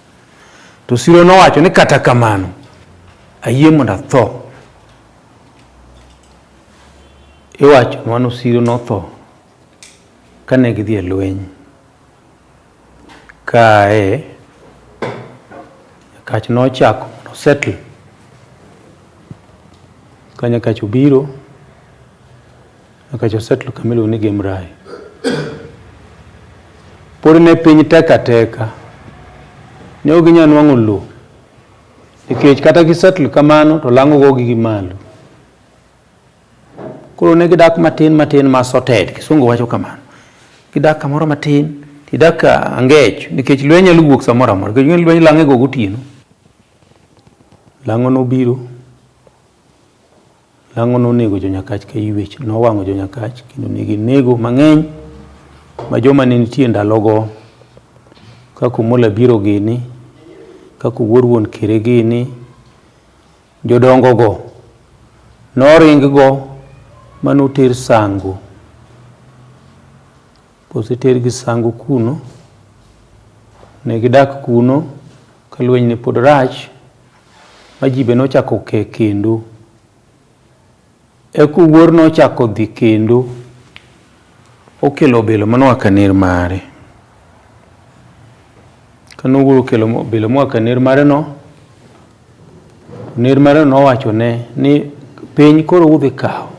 To Osiro nowacho ni kata kamano ayie mondo atho. Iwacho nwa ni Osiro notho kane gidhi e lweny. Kae Nyakach nochako settle. Ka Nyakach obiro, Nyakach osettle kamiluongo ni Gemrai. pod ne piny teka ne ok ginyal nwang'o lowo nikech kata gisettle kamano to lang'o gogi gi malo. Koro ne gidak matin ma sorted, Kisungu wacho kamano. Gidak kamoro matin, tidak angech nikech lweny nyalo wuok samoro amora, nikech lweny lang'e go gotieno. Lang'o nobiro, lang'o nonego Jonyakach ka ywech, nowang'o Jonyakach kendo neginego mang'eny ma joma ne nitie ndalogo kaka Omola biro gini, kaka wuon Kere gini, jodongo go noring go manoter Sango. Koseter gi Sango kuno, ne gidak kuno ka lweny ne pod rach, ma ji be nochako ke kendo. Eka wuor nochako dhi kendo okelo obelo manoa ka ner mare. Kano wuoro okelo obelo moa ka ner mare no, ner mare nowacho ne ni piny koro udhi kawo,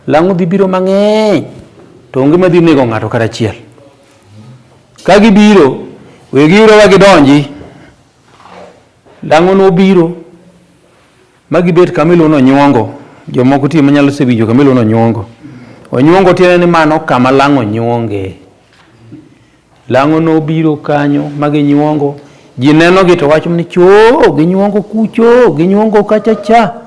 lang'o dhi biro mang'eny to onge madhi nego ng'ato kata achiel. Ka gibiro, wegi uro wa gidonji. Lang'o nobiro ma gibet kamiluongo no nyuongo. Jomoko tie manyalo sewinjo kamiluongo no nyuongo. Onyuongo tiende ni mano kama lang'o nyuonge. Lang'o nobiro kanyo ma ginyuongo. Ji neno gi to wacho ni cho ginyuongo kucho, ginyuongo kachacha.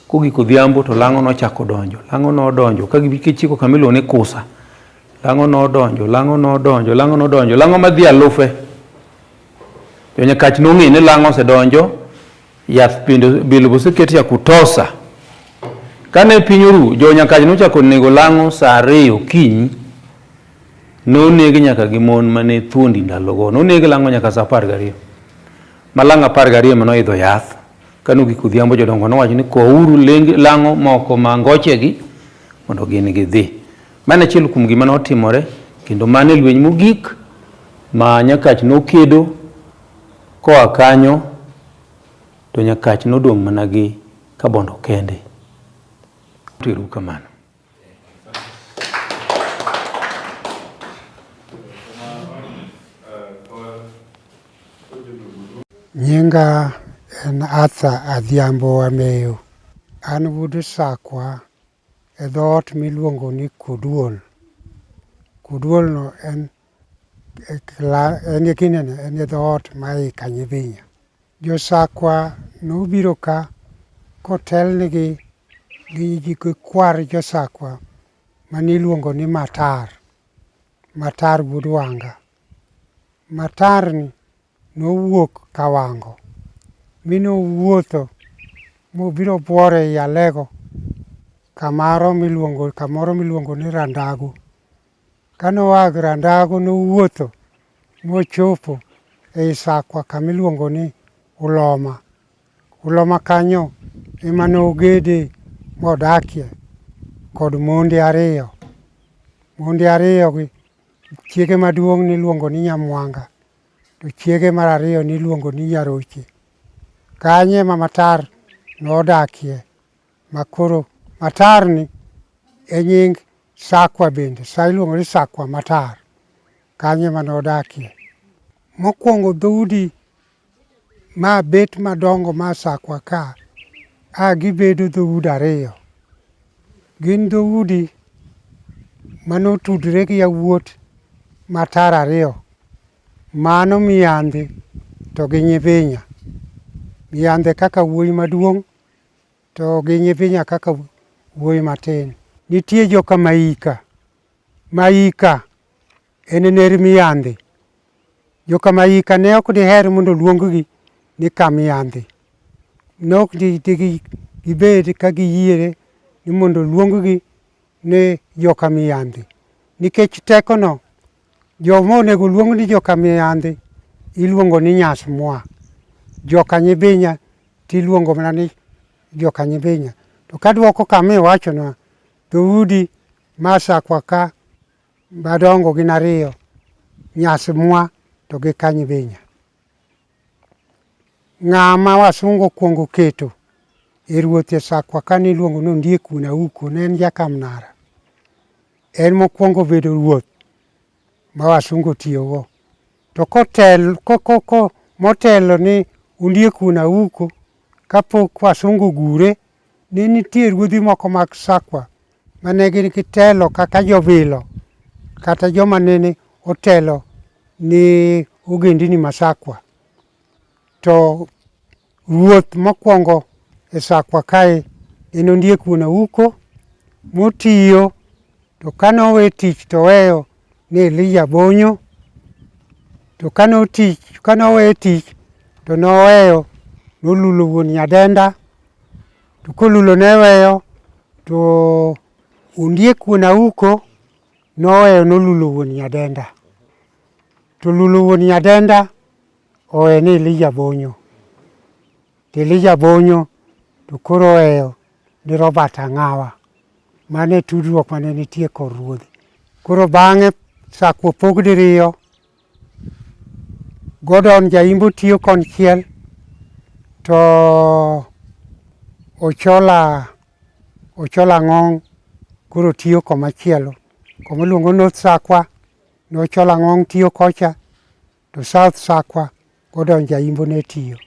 Kogiko dhiambo to lang'o nochako donjo. Lang'o nodonjo ka gichiko kamiluongo ni Kusa. Lang'o nodonjo, lang'o madhi alufe. Jonyakach nong'e ni lang'o osedonjo, yath bilo oseket ya kutosha. Kane piny oru, Jonyakach nochako nego lang'o saa 2 okinyi. Nonegi nyaka gi mon mane thuondi ndalogo. Nonegi lang'o nyaka saa 12. Ma lang'o 12 manoidho yath. Kano giko dhiambo jodongo nowacho ni kouru lang'o moko ma ngochegi mondo gin gidhi. Mane achiel kuom gima notimore, kendo mane lweny mogik ma Nyakach nokedo koa kanyo, to Nyakach nodong' mana gi Kabondo kende. Teru kamano. Nyinga en Arthur Adhiambo Ameyo. An wuod Sakwa e dhoot miluongo ni Kuduol. Kuduol no en e dhoot mai Kanyibinya. Jo Sakwa nobiro ka kotelnegi gi kwar jo Sakwa maniluongo ni Matar. Matar wuod Wanga. Matar ni nowuok Kawango. Minowuotho mobiro buore i Alego kamoro miluongo ni Randago. Kanoa Randago nowuotho mochopo e Sakwa kamiluongo ni Uloma. Uloma kanyo ema nogede modakie kod monde ariyo. Monde ariyo gi chiege maduong' niluongo ni Nyamwanga, to chiege mar ariyo niluongo ni Nyaroche. Kanye ma Matar nodakie, makoro Matar ni e nying Sakwa bende, iluongo ni Sakwa Matar. Kanye ma nodakie. Mokwongo dhoudi ma bet madongo ma Sakwa ka, gibedo dhoudi ariyo. Gin dhoudi manotudre gi yawuot Matar ariyo. Mano Miyandhi to gi Nyibinya. Miyandhi kaka wuoyi maduong' to gi Nyibinya kaka wuoyi matin. Nitie joka Maika. Maika en ner Miyandhi. Joka Maika ne ok diher mondo luong-gi ni Kamiyandhi. Nok gibed ka giyiere ni mondo luong-gi ni joka Miyandhi. Nikech tekono, joma onego luong ni joka Miyandhi iluongo ni Nyasmwa. Joka Nyibinya tiluongo mana ni joka Nyibinya. To kaduoko kama iwachonwa, dhoudi ma Sakwa ka madongo gin ariyo, Nyasmwa to gi Kanyibinya. Ng'ama wasungu okwongo keto e ruoth e Sakwa ka niluongo ni Ondiek Nauko, ne en Jakamnara. En mokwongo bedo ruoth ma wasungu tiyogo. To motelo ni Ondiek na uko kapok wasungu gure, ne nitie ruodhi moko mag Sakwa mane gin kitelo kaka jobilo kata joma nene otelo ni ogendini masakwa. To ruoth mokwongo e Sakwa kae en Ondiek na uko motiyo, to kane owe tich to weyo ni Elija Bonyo, to kane owe tich to noweyo nolulo wuon Nyadenda, to kolulo ne weyo to Ondiek na uko noweyo nolulo wuon Nyadenda, to lulo wuon Nyadenda owe ni Elija Bonyo, to Elija Bonyo to koro oweyo ni Robert Ang'awa. Mane tudruok mane nitie kod ruodhi. Koro bang'e Sakwa opog diriyo, Gordon Jaimbo tiyo konchiel, to Ochola Ng'ong koro tiyo komachielo. Komiluongo North Sakwa ne Ochola Ng'ong tiyo kocha, to South Sakwa Gordon Jaimbo ne tiyo.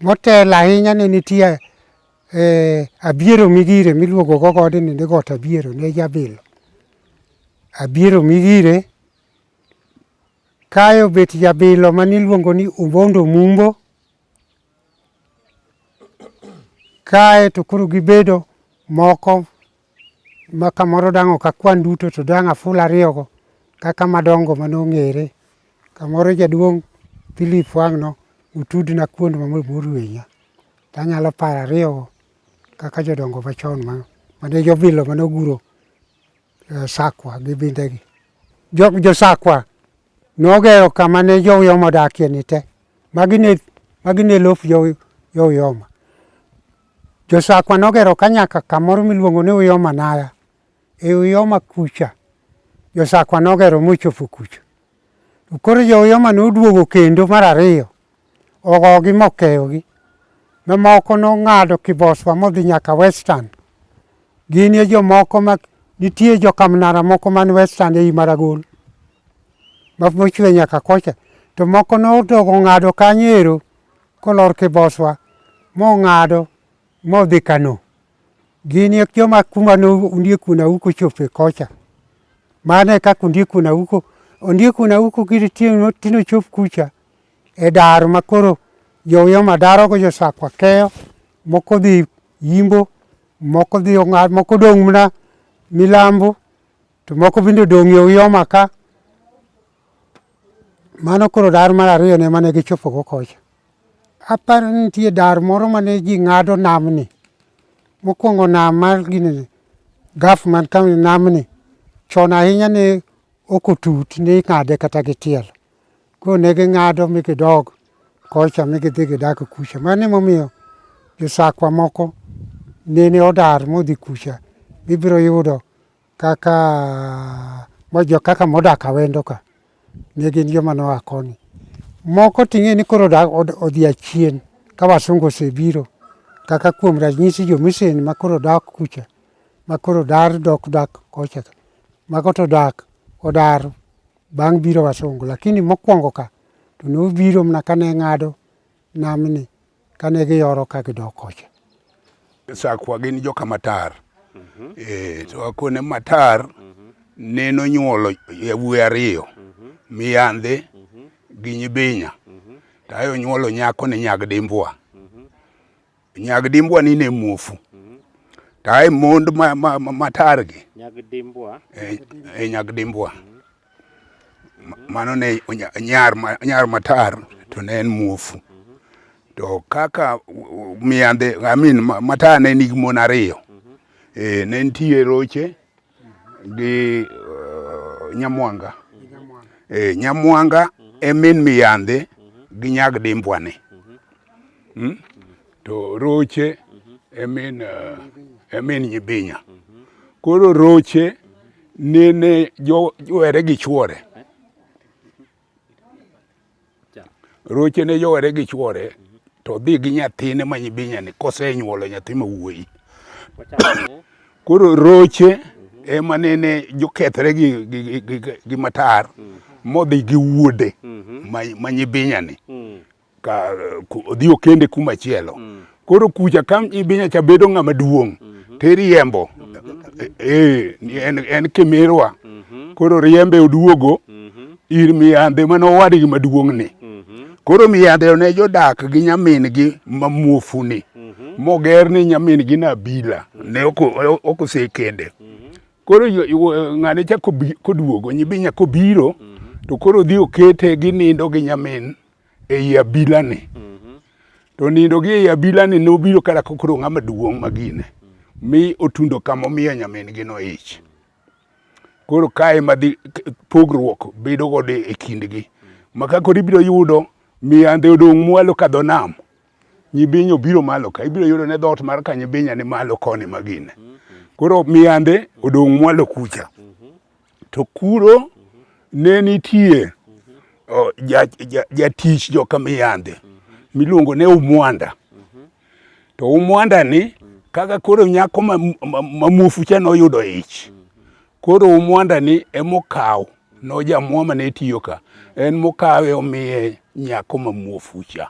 Motelo ahinya ne nitie Abiero Migire miluongo go gode ni got Abiero ne jabilo. Abiero Migire kae obet jabilo maniluongo ni Obondo Mumbo, kae to koro gibedo moko ma kamoro dang' ok akwan duto to dang' afulo ariyogo kaka madongo manong'ere. Kamoro jaduong' Philip Wang'no otudna kuond mamoruenya, tanyalo paro ariyogo kaka jodongo machon mane jobilo manoguro Sakwa gi bindegi. Jo Sakwa nogero kama ne Jouyoma odakie ni te. Magi ne lop Jouyoma. Jo Sakwa nogero kanyaka kamoro miluongo ni Uyoma Naya. E Uyoma kucha Jo Sakwa nogero mochopo kucha. To koro Jo Uyoma noduogo kendo mar ariyo, ogogi mokeyogi. Mamoko nong'ado Kiboswa modhi nyaka Western. Gin jomoko ma nitie jokamnara moko man Western ei Maragol mochwe nyaka kocha. To moko nodogo ng'ado kanyo kolor Kiboswa mong'ado modhi Kano. Gin joma kuma Ondiek na uko chope kocha. Mane kaka Ondiek na uko giri tino chop kucha e dar makoro Jo-Uyoma darogo Jo Sakwa keyo, moko dhi Yimbo, moko dhi ong'ad, moko dong' mana milambo, to moko bende dong' Uyoma ka. Mano koro dar mar ariyo ne mane gichopogo kocha. Aparo ni nitie dar moro mane ji ng'ado namni. Mokwongo nam mar gini gaf man kama namni chon ahinya ne ok otut, ne ing'ade kata gi tielo. Koro ne ging'ado mi gidog kocha mi gidhi gidak kucha. Mano emomiyo Jo Sakwa moko nene odar modhi kucha. Ibiro yudo kaka modak Awendo ka. Ne gin joma noa koni. Moko ting'e ni koro odhi achien ka wasungu osebiro. Kaka kuom ranyisi Jo-Mission ma koro dak kucha, ma koro dok kocha. Mago to odar bang' biro wasungu. Lakini mokwongo ka to nobiro mana kane ng'ado namni kane giyoro ka gidok kocha. Sakwa gin joka Matar. To akone Matar ne nonyuolo yawuoyi ariyo, Miyandhe gi Nyibinya. Tayo nyuolo nyako ni Nyagdimbwa. Nyagdimbwa ni ne muofu. Tayo mond Matar gi. Nyagdimbwa. Mano ne nyar Matar to ne en muofu. To kaka Miyandhe, Matar ne nigi mon ariyo. Ne nitie Roche gi Nyamwanga. Nyamwanga e min Miyandhe gi Nyagdimbwa ne. To Roche e min Nyibinya. Koro Roche nene jowere gi chuore. Roche ne jowere gi chuore to dhi gi nyathine ma Nyibinya ni kosenyuolo nyathi ma wuoyi. Koro Roche ema nene jokethre gi matar modhi gi wuode ma nyibinya ni ka odhi okende kuma chielo koro kucha kam nyibinya cha bedo ng'ama duong' teriembo en Kimirwa koro riembe oduogo ir Miyandhe manowadgi maduong' ni koro Miyandhe ne jodak gi nyamin gi mamuofu ni moger ni nyamin gi na Abila ne okosekende koro ng'ane cha koduogo nyibinya kobiro to koro dhi okete gi nindo gi nyamin ei Abila ni to nindo gi ei Abila ni nobiro kara koro ng'ama duong' magine mi otundo kama omiyo nyamin gi no ich koro kae madhi pogruok bedo godo e kindgi maka koro ibiro yudo Miyandhe odong' mwalo ka dho nam Nyibinya obiro malo ka ibiro yudo ne dhoot mar ka Nyibinya ni malo koni magine koro Miyandhe odong' mwalo kucha to kuro ne nitie jatich joka Miyandhe miluongo ne Umwanda to Umwanda ni kaka koro nyako mamuofu cha noyudo ich koro Umwanda ni emokaw no jamwa ne tiyo ka en mokawe omiye nyako mamuofu cha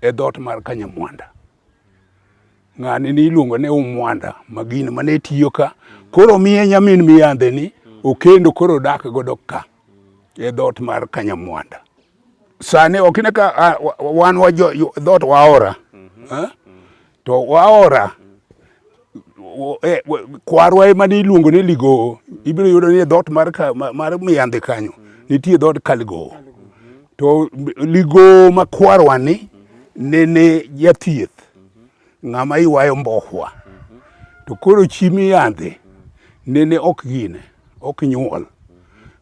e dhoot mar Kanyamwanda ng'ani ni iluongo ne Umwanda magine mane tiyo ka koro miye nyamin Miyandhe ni okendo koro dak godo ka e dhoot mar Kanyamwanda sane okine ka wan wa dhoot Waora to Waora kwarwa ema ni iluongo ni Ligoo ibiro yudo ni dhoot mar Miyandhe kanyo nitie dhoot Kalgoo to Ligoo ma kwarwa ni nene jathieth ng'ama iwayo mbohwa to koro chi Miyandhe nene ok gine ok nyuol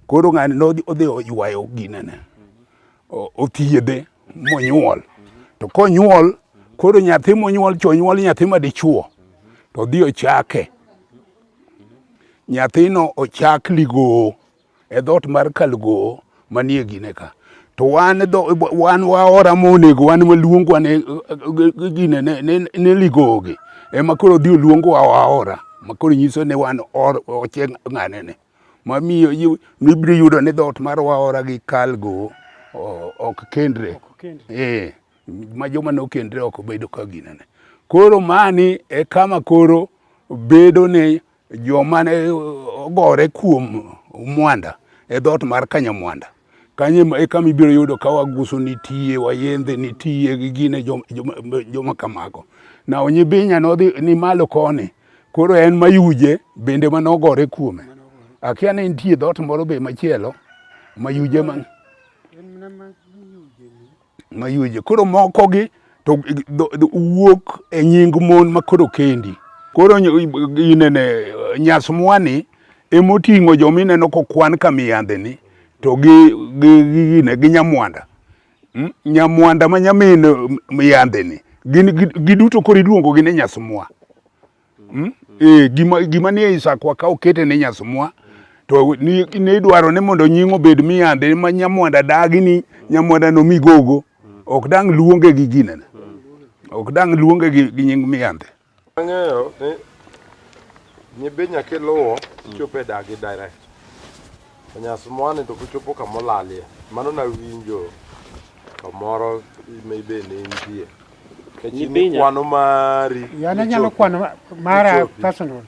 koro ng'ani nodhi oywayo ginene othiedhe monyuol to konyuol koro nyathi monyuol chonyuol nyathi madichuo to dhi ochake nyathino ochak Ligoo e dhoot mar Kalgoo manie gine ka to wan Waora monego wan maluongwa ne gine ne Ligoo gi ema koro dhi oluongo Waora makoro nyiso ne wan oche ng'ane ne mamiyo ibiro yudo ni dhoot mar Waora gi Kalgoo ok kendre ma joma nokendre ok bedo ka ginene koro mani e kama koro bedo ne joma ne ogore kuom Umwanda e dhoot mar Kanyamwanda kanyo e kama ibiro yudo ka Waguso nitie Wayendhe nitie gi gine joma kamago na Nyibinya nodhi ni malo koni koro en Mayuje bende manogore kuome akia ne nitie dhoot moro be machielo Mayuje Mayuje koro moko gi to wuok e nying mon makoro kendi koro inene Nyasmwani emoting'o jomineno kokwan ka Miyandhe ni to gi Nyamwanda Nyamwanda ma nyamin Miyandhe ni giduto koro iluongo gi ne Nyasmwa gima nie Isakwa ka okete ne Nyasmwa to ne idwaro ni mondo nying obed Miyandhe ma Nyamwanda dagi ni Nyamwanda no migogo ok dang luonge gi ginene ok dang luonge gi nying Miyandhe ang'eyo ni Nyibinya kiluwo chope dagi direct Nyasmwani to kuchopo kamolalie mano na winjo kamoro maybe ne nitie Nyibinya kwano mari yana nyalo kwano mara personal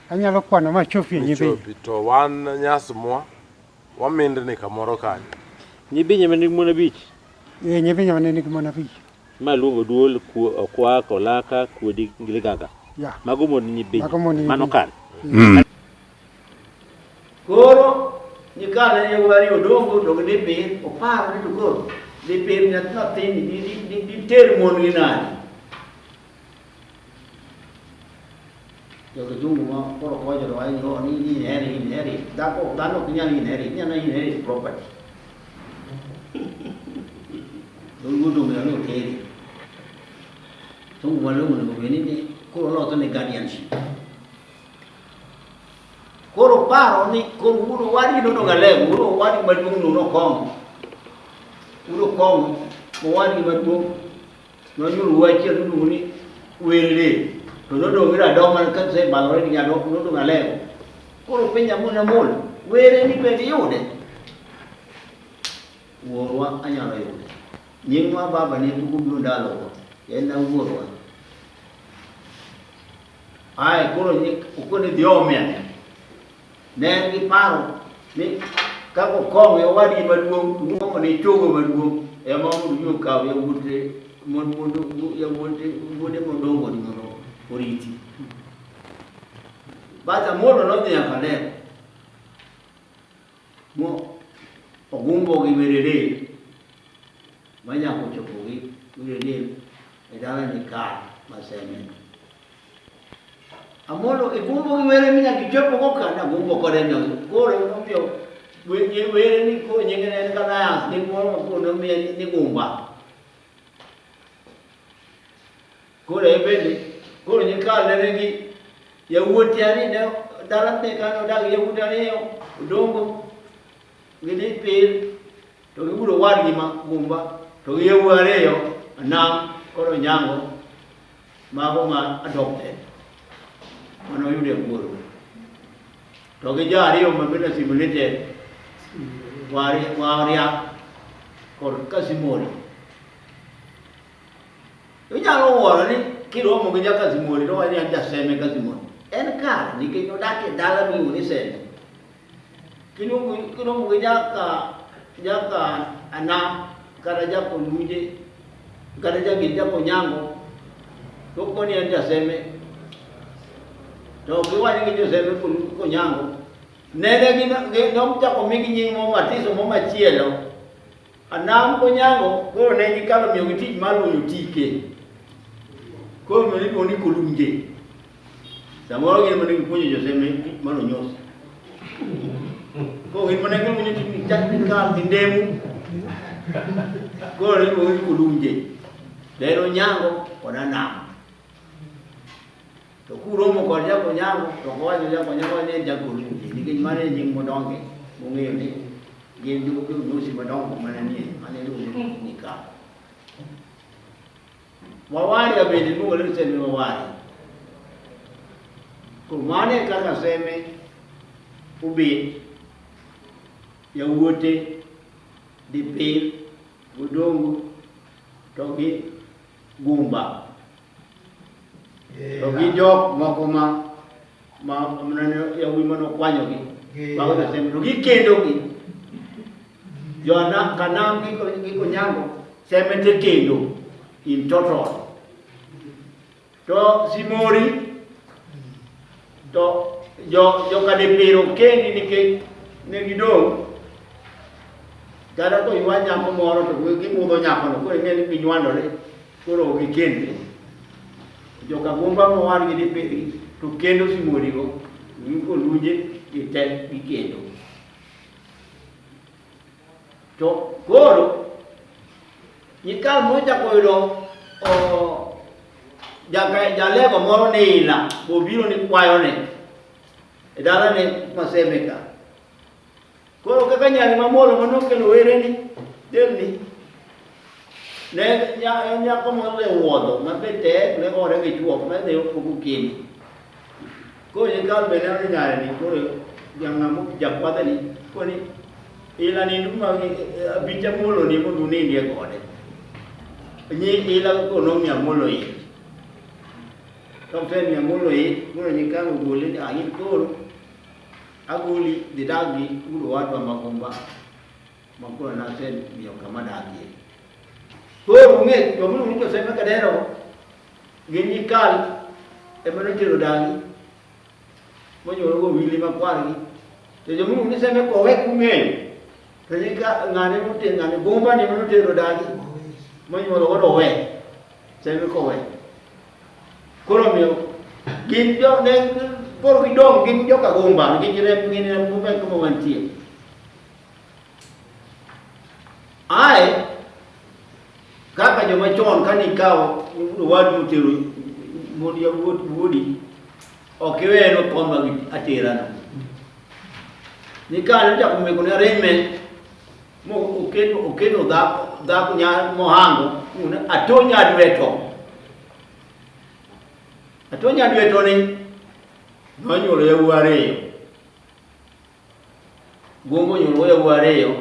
anyalo kwano ma chopi Nyibinya to wan Nyasmwa waminde ni kamoro kanyo Nyibinya mani mona bich Nyibinya mani mona bich ma luongo duol kwa kolaka kuodi ngiligaga mago mon Nyibinya mano kan koro nikale ne wari odongo to ne be oparo ni koro de per na tini di ter mon ginani yo ke jungu ma koro ko jo ai ni heri dako dano kinyani heri property dungu me no keri tungu walu mo ko ni koro lo to ne guardianship koro paro ni koro uro wadi no ngale uro wadi maduong no kong uro kong mo wadi maduong no nyuru wachi no ni wele to no do ngira do man kan se balore ni ado no ngale koro penja mona mol were ni bende yude wuorwa anyalo yude nying ma baba ne tugo biro ndalo en na wuorwa ai koro ni ukone diomia ne gi paro ni kako kong yo wadi maduong mo ne chogo maduong e ma mu yo ka yo wude mon ya wude mondongo ni mono oriti bata mono no dia kale mo ogumbo gi werere manya ko chopo gi werere e dala ni ka maseme amolo e gumbo gi werere minya ki chopo ko kana gumbo ko re nyo ko re no pio werere ni ko nyengene ni kana ya ni mo ko no mi ni gumba ko re bende ko ni ka le gi ya wuti ani ne dala te kana da ya wuti ani udongo gini pil to giburo wargi ma gumba to yeware yo nam koro nyango mago ma adopted mano yude guru to ge jari yo mabena simulated waria kor kasimori yo nyalo wora ni kiro mo ge kasimori to wani anja seme kasimori en kar ni ke no dake dala mi uni seme kino mo jaka ana kada japo luje kada jagi japo nyango to ko ni anja seme to kiwa ni ngi seme ko nyango nene gi no japo mingi nying mo matiso mo machielo ana ko nyango ko ne ni kalo mi ngi malo yutike ko me ni oni kulunje samoro gi mo ni kunyo jo seme malo nyos ko hin manengel punya technical tindemu ko ri ko kulunje dero nyango ona nam to kuro mo ko ja ko nyango to ko ja ko nyango ne ja kulunje ni ke mane nying mo donge mo ngi ni gen du ko no si mo dongo mane ni mane lu ni ka wawari abedi nu wala se mi wawari ko mane kana seme ubi ya wote di pil budongo togi gumba togi jok moko ma menane ya wi mano kwanyo gi bago da sem togi kendo gi yo na kanam gi ko nyango semete kendo in total to simori to yo kade pero keni ni ke ne gido kada ko iwanya mo moro to gi mudo nyako no ko ngeni bi nywando le koro gi kende jo ka bomba mo war gi de to kendo si mori go ni ko luje gi tel gi kendo to koro ni ka mo ja ko ro o ja le ko moro ne ila bo biro ni kwayo ne dala ne masemeka ko kaka nyali mamolo manoke lo were ni delni ne nya ko mo le wodo ma bete le ore ke chuo ma ne ko ku kini ko ni kal be na nyari ni ko yang ngamu jakwata ni ko ni ila ni nduma bija molo ni mo duni dia ko de ni ila ko no mia molo yi to fe mia molo yi ko ni ka mo gole a yi ko aguli didagi ulu watu wa magomba makula na sen biyo kama dagi ko unge to mun ko sema kadero gini kal e mano tiro dagi mo nyoro go wili makwari te jo mun ni sema ko we kume to ni ka ngane mo te ngane bomba ni mano tiro dagi mo nyoro go we sema ko we koro mio gin jo ne por bidong gin jo ka gomba gin jere ngene mo be ko wanti ai kaka jo machon kani kao wadu tiru modi ya wodi okiwe no komba atira no ni kale ja kume kuna remen mo okeno da kunya mohango una atonya dweto ni nonyolo ya ware Gongo nyolo wareyo.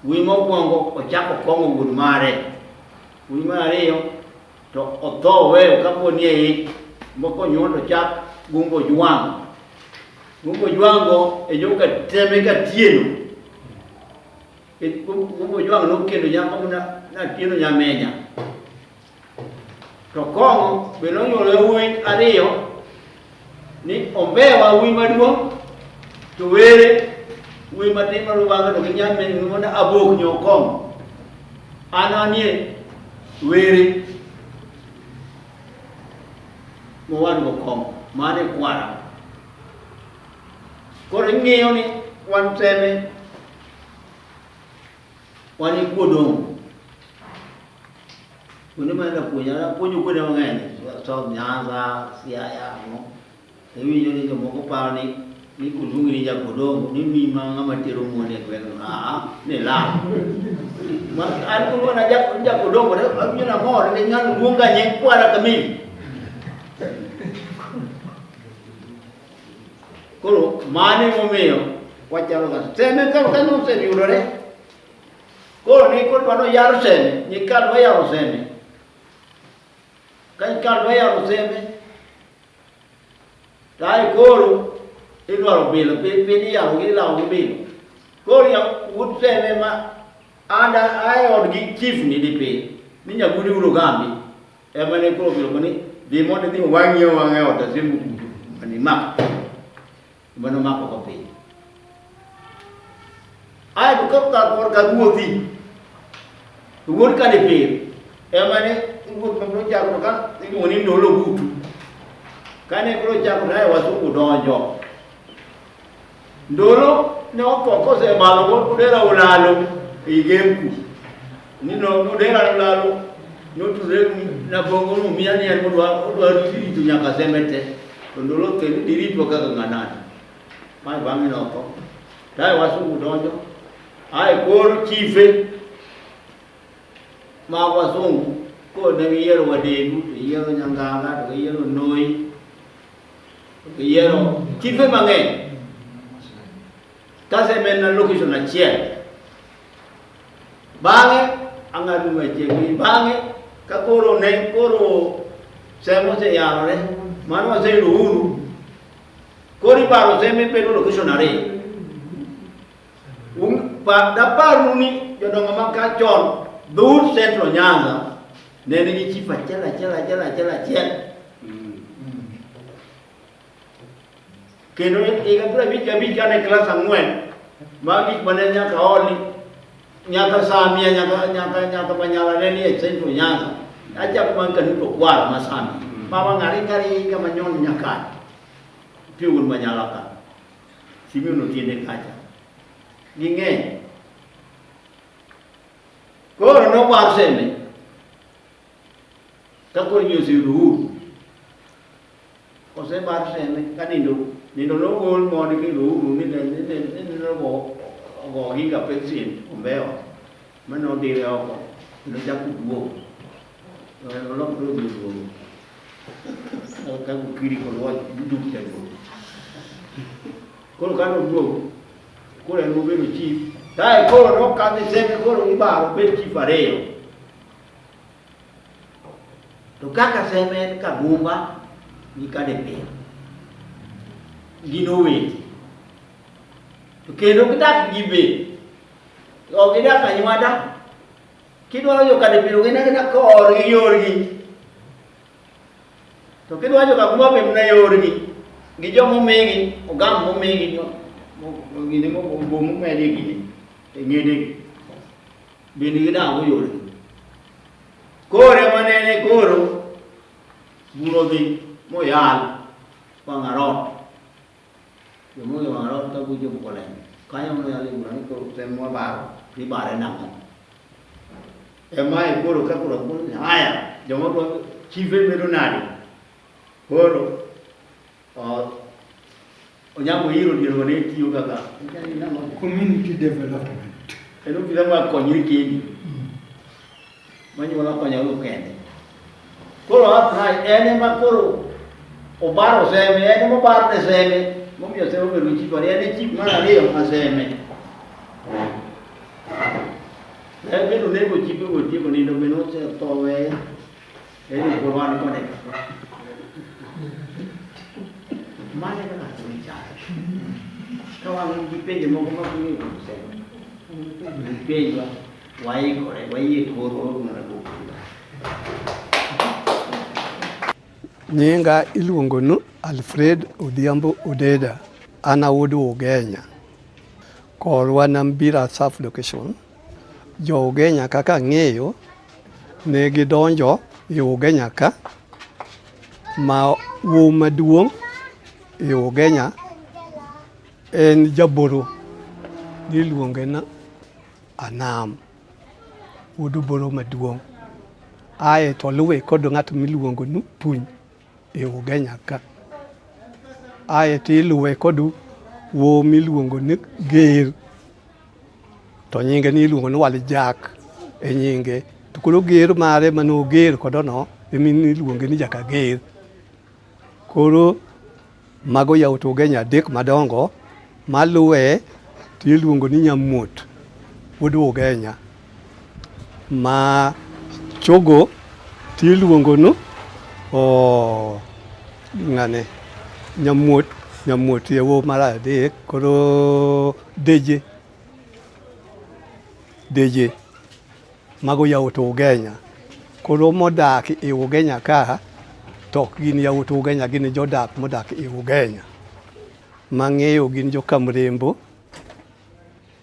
Wimo kwango ochako kongo wuod mare. Wimo areyo to otho weyo kaponi e moko nyondo chak gongo juang. Gongo juango e joka teme ka tieno. Gongo juang no kendo nyako na tieno nyamenya. To kongo beno nyolo wuoyi ariyo ni ombewa wuoyi maduong' to were wuoyi matin maluwanga to ginyamenya ng'ona abok nyokong. Ananie were mowadu kongo mane kwara. Koro ing'iyo ni wan seme wan ikuodong'. Kuonde mana puonjo kuonde mang'eny, South Nyanza, Siaya, iwinjo ni jomoko paro ni kuluongi ni jakodongo ni mima ng'ama tero monde e gweng'. Ne lal. An kuluona jakodongo awinjo namor ni ng'ano luonga nying kwara kamili. Koro mane momiyo wachalo ga seme ka noseyudore. Koro ni koro dwano yaro seme, nyikal wayaro seme. Kan wayaro seme. Tai koro idwaro bilo, pini yaro gi lawo gi bilo. Koro ya wut seme ma anda ai odgi chief ni dipe. Ni nyagudi uro gambi. Ema ne koro bilo ni di mondo di wang'io wang'e ota simu mani mak. Mano mako ko piny. Ai ko ka kor ka wuothi. Wuoth ka de piny. Ema ne wuoth mabro chako ka imoni ndolo gutu. Kane koro chako nae wasungu donjo. Ndolo ne opoko se malo ko udera ulalo igemku. Nino udera ulalo no tudre na bongo no miani an modwa diri nyaka semete. Ndolo ke diri to kaka ng'anani. Mai bangi noko. Dai wasungu donjo. Ai koro chife. Ma wasungu. Ko ne yero wadegu, yero nyanganga, yero noi. Yero chife mang'eny. Kase men na location achiel. Bang'e ang'adu machiegni. Bang'e ka koro ne koro semo se yarore. Mano waseyudo uru. Kori paro seme pero location ariyo. Daparu ni jodongo makachon DHOUT Central Nyanza ne nigi chief achiel. Kendo iga abich kane klas 4 magi mane nyaka oli nyaka samia nyaka manyala ne ni Central Nyanza. Acha man kanuto kwara masami. Mama ngari kama nyon nyakani. Piun manyalaka. Simi no tiene kacha. Ging'eny. Koro no bar seme. Kako nyusi ruhu. Ose bar seme kanindo no gol moni ki ruhu ni no go giga pensin ombeo. Mano dire oko. No jaku duo. No lo pro duo. Kaku kiri ko lo duduk jago. Koro kano duo. Koro no bero chief. Dai koro no kane seme koro ibaro bet chief areyo. To kaka seme ka bumba ni kade pe. Gino weti. To kendo kitak gibe. O gida kanywada. Kidwaro jo kade pe gina kor gi yorgi. To kidwaro jo kabumba pe na yorgi. Gi jomo megi, ogam mo megi jo. Gini mo bomu medi gini. Ngede. Bini gida mo yore. Kore manene koro. Buro di mo yal. Pangarot. Yo wangarot ta bujo pokole. Kaya mo yali burani ko temo baro. Di bare namo. Emai koro ka koro haya. Jomo ko chife medonadi. Koro onyamo hiro diro ne tiyo kaka community development. Eno kila ma konyiri kindi. Manyo wala konya ulo kende. Koro hapa ene makoro obaro seme ene mo bar de seme mo mi asemo per luci pare ene chip mana leo aseme Beno nego chipo gotieko nindo beno towe eni kurwan kode. Mane kaka tumichara. Kawan gipenjo moko makuni kusema. Gipenjo waikore koro na kukuda. Nyinga iluongo nu Alfred Odhiambo Odeda, ana wuod Ugenya. Korwa nambira South Location. Jo Ugenya kaka ng'eyo ne gidonjo e Ugenya ka ma wuo maduong' e Ugenya en jaboro niluonge na Anam, wuod boro maduong'. Ae to luwe kod ng'at miluongo nu Puny e Ugenya ka. Ae tiluwe kod wuo miluongo ni Ger, to nyinge ni iluongo ni Waljak e nyinge. To koro Ger mare mano Ger kodono emi niluonge ni Jaka Ger. Koro mago yawuot Ugenya adek madongo, maluwe tiluongo ni Nyamuot wuod Ugenya, ma chogo tiluongo no ng'ane Nyamuot yewo mar adek. Koro Deje mago yawuot Ugenya. Koro modak e Ugenya ka tok gin yawuot Ugenya, gin jodak modak e Ugenya. Mang'eyo gin jo Kamrembo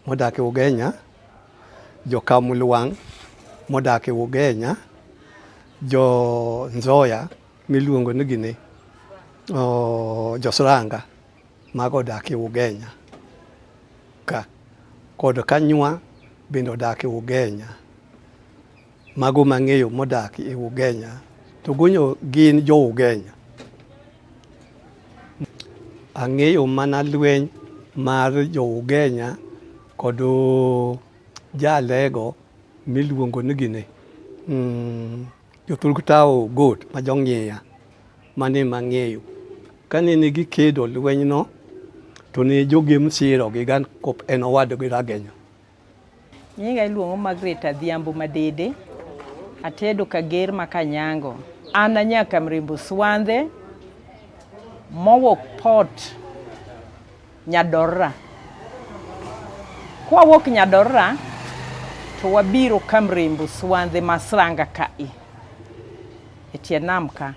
modak e Ugenya, jo Kamlwang' modak e Ugenya, jo Nzoya miluongo ni gini jo Sranga mago odak e Ugenya ka, kod Kanywa bende odak e Ugenya. Mago mang'eyo modak e Ugenya, to gonyo gin jo Ugenya. Ang'eyo mana lweny mar jo Ugenya kod jalego miluongo ni gini jothurk tao got ma jong'iya mane mang'eyo. Kane gikedo lweny no to ne jogem siro gi gan kop en owadgi Ragenya. Nyinga iluongo Margaret Adhiambo Madede, atedo Kager ma Kanyango. An anyaka Mrimbo Swandhe mowuok Port Nyadorra. Kwawuok Nyadorra to wabiro Kamrimbo Swandhe Masranga kae e tie nam ka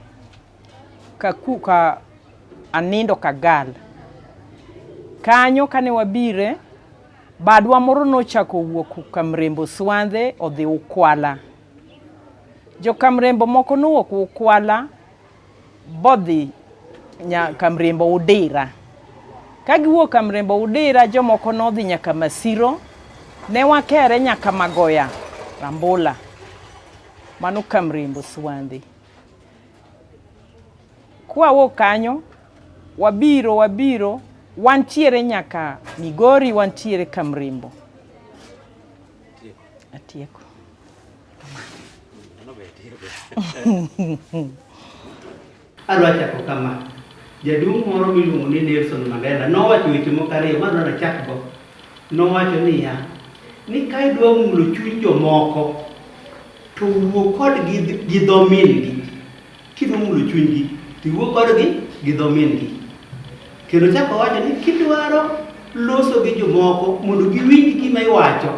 ka anindo Kagal. Kanyo kane wabire, badwa moro nochako wuok Kamrimbo Swandhe odhi Ukwala. Jo Kamrimbo moko nowuok Ukwala bodhi Kamrimbo Udira. Kagiwuok Kamrimbo Udira, jomoko nodhi nyaka Masiro, ne wakere nyaka Magoya Rambula, mano Kamrimbo Swandhe. Kwawuok kanyo wabiro wantiere nyaka Migori, wantiere Kamrimbo. Atieko. Alwa chako kama jaduong' moro miluongo ni Nelson Mandela nowacho weche moko ariyo madwaro chakgo. Nowacho niya, ni ka idwa mulo chuny jomoko to wuo kodgi gi dho min-gi. Kidwa mulo chunygi to wuo kodgi gi dho min-gi. Kendo chako wacho ni kidwaro loso gi jomoko mondo giwinj gima iwacho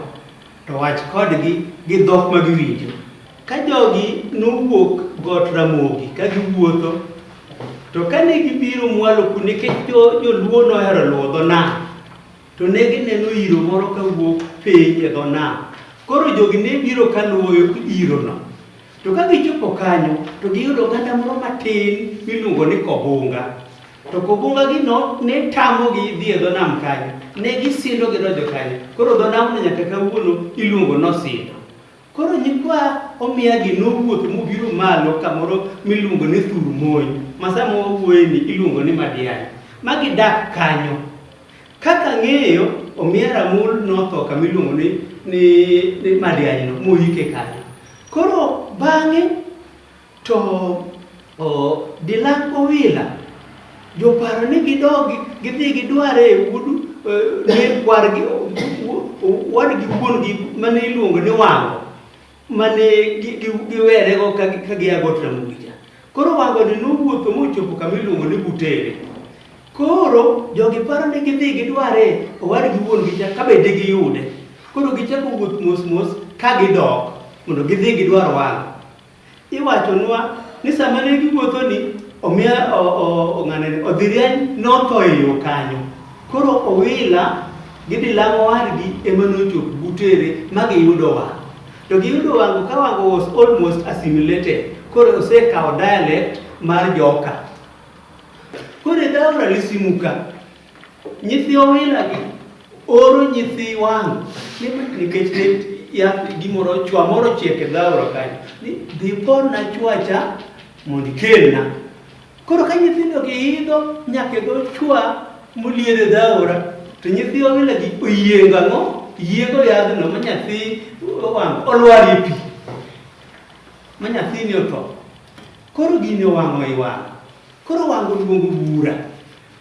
to wach kodgi gi dhok ma giwinjo. Ka jogi nowuok Got Ramogi ka giwuotho, to kane gibiro mwalo kuno nikech jo-Luo nohero luwo dho nam, to ne gineno iro moro kawuok piny e dho nam. Koro jogi ne biro kaluwo irono. To ka gichopo kanyo to giyudo oganda moro matin miluongo ni Kobunga. To Kobunga gino ne tamogi dhi e dho nam kanyo, ne gisindo gidonjo kanyo. Koro dho nam no nyaka kawuono iluongo nosindo. Koro nyikwa omiyagi nowuotho mobiro malo kamoro miluongo ni Thurmony, ma sama wawuoyeni iluongo ni Madiani. Magidak kanyo. Kaka ng'eyo, Omiya Ramul notho kama iluongo ni Madiani no, moike kanyo. Koro bang'e to Dilak Owila joparo ni gidhi gidware e wudu ne kwargi wan gi wuon gi mane iluongo ni Wango mane giwere go ka giago Tramuja. Koro Wango ni nowuotho mochopo kama iluongo ni Butere. Koro jogi paro ni gidhi gidware owad gi wuon gi ka be de giyude. Koro gichako wuoth mos ka gidok mondo gidhi gidwar Wango. Iwacho nwa ni sama ne giwuotho ni omiya ng'ane odhiriany notho e yo kanyo. Koro Owila gidhi lamo wadgi ema nochopo Butere ma giyudo Wango. To giyudo Wango ka Wango was almost assimilated. Koro osekawo dialect mar Joka. Koro Dhaura lisimuka nyithi Owila gi oro nyithi Wango nikech ya gimoro chwa moro chiek e Dhaura kanyo ni dhi porna chwacha mondo ikelna. Koro ka nyithindo giidho nyaka go chwa moliere Dhaura to nyithi Owila gi oyiengo ang'o? Yiengo yadhno ma nyathi Wango olwar e pi ma nyathini otho. Koro gini owang'o i Wango. Koro Wango luongo bura.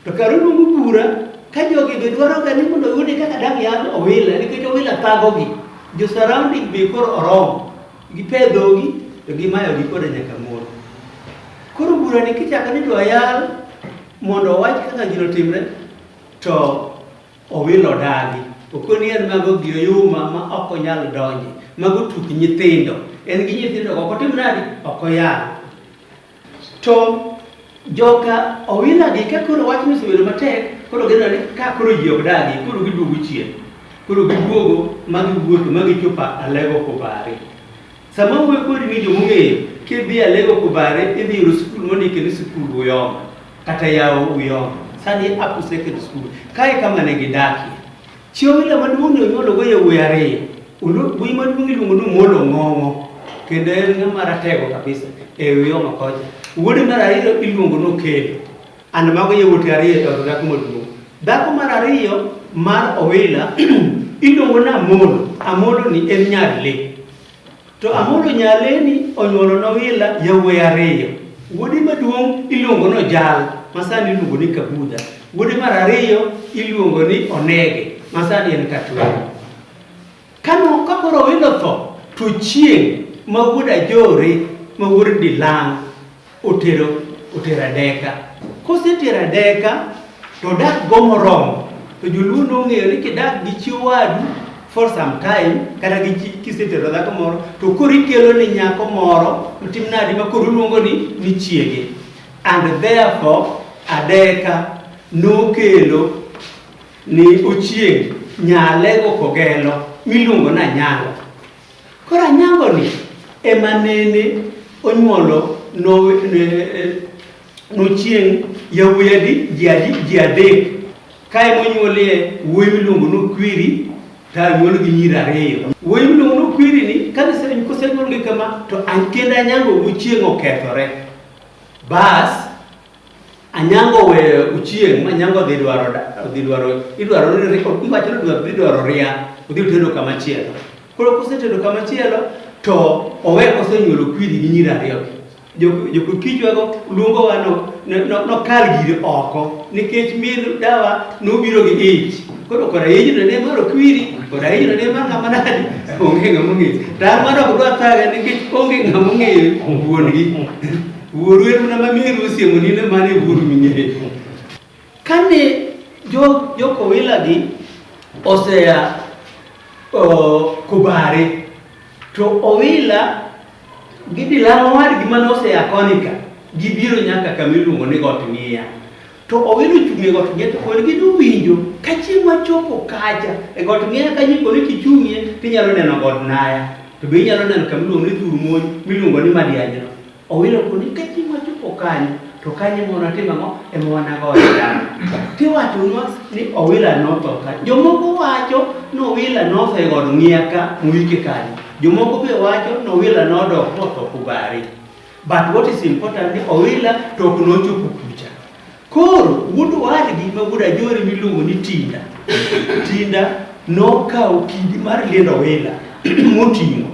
To kar luongo bura ka jogi be dwaro ga ni mondo yudi kaka dang yadh Owila nikech Owila thago gi. Jo surrounding be koro oromo. Gipedho gi to gimayo gi koda nyaka moro. Koro bura ni kichako ni dwa yal mondo owach kaka gino timre to Owila odagi. Okoni en mago gi oyuma ma ok onyal donje. Mago tuk nyithindo. En gi nyithindo ok otim nadi ok oyal. To joka Owila gi ka koro wach ni osebedo matek, koro gino ni ka koro ji ok dagi, koro giduogo chien. Koro giduogo magiwuotho magichopo Alego Kobare. Sama wuoyo kodi ni jomong'eyo kidhi Alego Kobare idhi yudo skul mondike ni skul Uyoma kata yawo Uyoma. Sani Upper Secondary School. Kae kama ne gidakie. Chi Owila maduong' ne onyuolo go yawuoyi ariyo. Wuoyi maduong' iluongo ni Omolo Ng'ong'o. Kendo en ng'ama ratego kabisa e Uyoma kocha. Wuode mar ariyo iluongo ni Okelo. An mago yawuote ariyo to dhako maduong'. Dhako mar ariyo mar Owila iluongo ni Amolo. Amolo ni en nyar le. To Amolo nyale ni onyuolo ne Owila yawuoyi ariyo. Wuode maduong' iluongo ni Ojal, masani iluongo ni Kabudha. Wuode mar ariyo iluongo ni Onege, masani en Katwero. Kano ka koro Owila tho to chieng' ma wuod Ajore ma wuod Dilang otero Adeka. Kosetero Adeka to dak go moromo. To joluo nong'eyo ni kidak gi chi wadu for some time kata gi kisetero dhako moro to koro ikelo ni nyako moro matim nadi ma koro luongo ni chiege. And therefore Adeka nokelo ni Ochieng' nyalego Kogelo miluongo na Anyango. Koro Anyango ni ema nene onyuolo Ochieng' yawuoyi ji adek. Kae monyuolie wuoyi miluongo ni Okwiri ta nyuolo gi nyiri ariyo. Wuoyi miluongo ni Okwiri ni kosenyuol gi kama to kendo Anyango Ochieng' okethore. Bas Anyango we Ochieng' ma Anyango dhi dwaro ria odhi tedo kama chielo. Koro kosetedo kama chielo to owe kosenyuolo Okwiri gi nyiri ariyo. Jokichwago luongo wano no kal giri oko nikech mir dawa nobiro gi ich. Koro kora ijno ne mar Okwiri, kora ijno ne mar ng'ama nadi onge ng'ama ong'eyo. Tar mar ok dwa thaga nikech onge ng'ama ong'eyo wuon gi. Wuoru en mana mamiru osiemo ni ne mane wuoru ming'eyo. Kane jo Owila gi osea Kobare to Owila gidhi lamo wadgi mane osea konika gibiro nyaka kama iluongo ni Got Ng'iya. To Owila ochung' e Got Ng'iya to pod gidowinjo ka chieng' machopo kacha e Got Ng'iya kanyo koni kichung'ie tinyalo neno God Naya to be inyalo neno kama iluongo ni Thurmuony miluongo ni Madianyno. Owila koni ka chieng' machopo kanyo to kanyo mona timo ang'o ema wanagoye dala. Tiwachonwa ni Owila notho ka. Jomoko wacho ni Owila notho e Got Ng'iya ka moike kanyo. Jomoko be wacho ni Owila nodok motho Kobare. But what is important ni Owila to ok nochopo kucha. Koro wuod wadgi ma wuod Ajore miluongo ni Tinda nokawo kidi mar liendo Owila moting'o.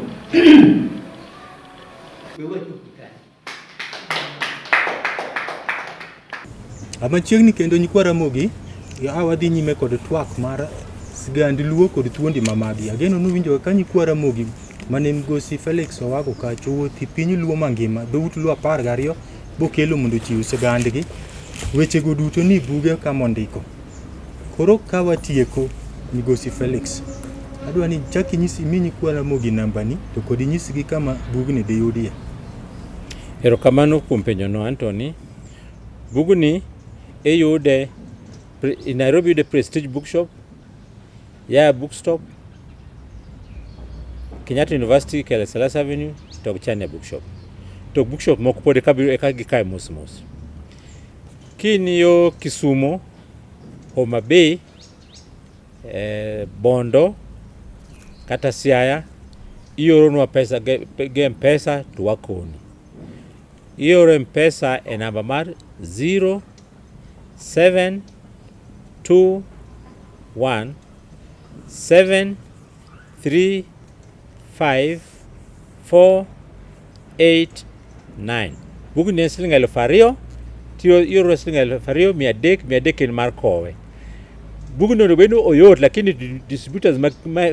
Machiegni kendo nyikwa Ramogi wadhi nyime kod twak mar sigand luo kod thuondi mamagi. Ageno nuwinjo ka nyikwa Ramogi mane Migosi Felix Owago kacho wuothi piny luo mangima dhout luo 12 bokelo mondo chiw sigandgi. Wechego duto ni buge kama ndiko. Koro ka watieko Migosi Felix, adwa ni chak inyisi mi nyikwa Ramogi nambani to kod inyisgi kama bugni dhi yudie. Erokamano kuom penjono Anthony. Bugni yude in Nairobi, the Prestige Bookshop, Bookstop, Kenyatta University, Kelesala Avenue, to Chania Bookshop. To bookshop moko pod eka gikai mos. Kiniyo Kisumo, Homa Bay, Bondo, kata Siaya, ioro pesa ge mpesa to wakoni. Ioro mpesa e namba mar 0721735489. Bugni en siling 2,000, tiyo ioro siling 2,300 en mar kowe. Bugni obedo oyot lakini distributors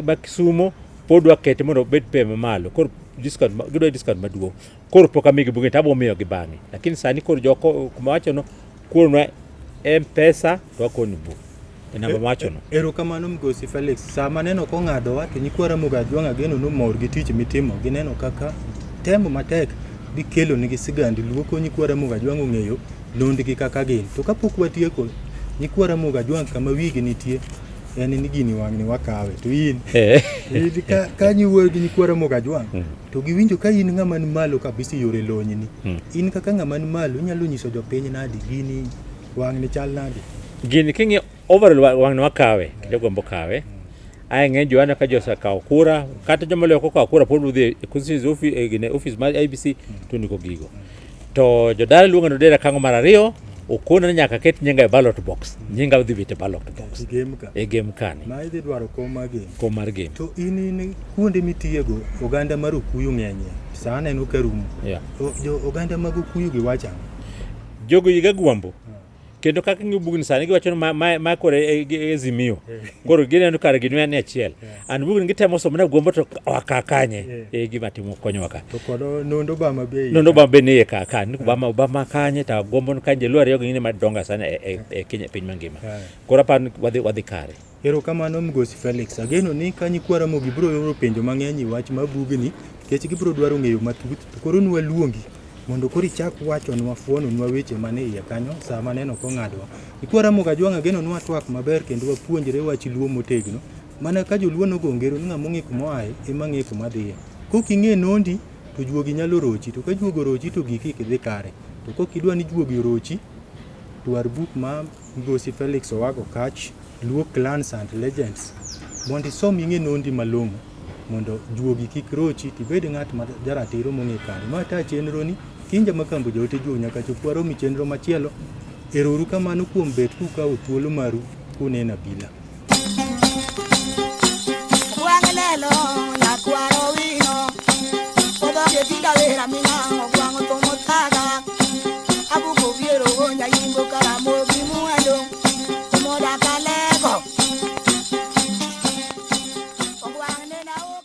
ma Kisumo pod wakete mondo obed pe mamalo. Koro discount maduong'. Koro pok amigi bugni tabo miyo gi bang'e. Lakini sani koro joko kuma wachono kuonwa mpesa to wakoni buk. E namba machono. Erokamano Migosi Felix. Sama neno ko ng'adowa to nyikwa Ramogi Ajwang' ageno nomor gi tich mitimo. Gineno kaka tembo matek bikelo nigi sigand luo ko nyikwa Ramogi Ajwang' ong'eyo londgi kaka gin. To kapok watieko nyikwa Ramogi Ajwang' kama wigi nitie en ni gini wang'ni wakawe to in ka nyiwuoyo gi nyikwa Ramogi Ajwang' to giwinjo ka in ng'ama ni malo kabisa yore lonyni. In kaka ng'ama ni malo inyalo nyiso jopiny nadi gini wang'ni chal nadi? Gini kingi overall wang'ni wakawe kendo gombo kawe. Ai ng'eny joana ka josa kawo kura kata jomalo ko kawo kura pod udhi e office mar IBC to ndiko gigo. To jodala luongo no dera kango mar ariyo okona nyaka ket nyinga e ballot box. Nyinga udhi bite ballot box. E game kani. Ma idhi dwaro kom mar game. To in kuonde mitiego oganda mar Okuyu ng'enye. Sana en okarumo. Jo oganda mag Okuyu gi wachang. Jogo yiga gwambo. Kendo kaka ng'u bugni sani giwacho ma kore ezimio. Koro gineno kare ginu ne achiel. An bugni gitemo somo na gwambo to wakakanye gima timo konyo ka. To kodo nondo bama be. Nondo bama be ne ka ni bama kanye ta gwambo kanje luar yo ngine madonga sana e Kenya piny mangima. Koro pan wadhi kare. Erokamano Migosi Felix. Ageno ni ka nyikwa Ramogi biro yoro penjo mang'eny wach ma bugni kech gibiro dwaro ng'eyo matut. Koro nwa luongi mondo kori chak wacho nwa fuono nwa weche mane iye kanyo sama neno ko ng'adwa. Nyikwa Ramogi Ajwang' ageno nwa twak maber kendo wapuonjre wach luo motegno. Mana ka joluo nogongero ni ng'ama ong'e kuma aye ema ng'e kuma dhiye. Koking'e nondi to juogi nyalo rochi, to ka juogo rochi to giki kidhi kare. To kokidwa ni juogi rochi, dwar buk ma Migosi Felix Owago kach Luo Clans and Legends. Mondo isom ing'e nondi malong'o mondo juogi kik rochi tibed ng'at ma jaratiro mong'e kare. Ma ta chenro ni kinja makambo jote juogi nyaka chop waro mi chenro machielo. Erouru kamano kuom bet kukawo thuolo maru kuneno Abila. Lelo nyakwaro wino oda de tida vera mina ogwango tomo taga abugo viero nya yimbo karamo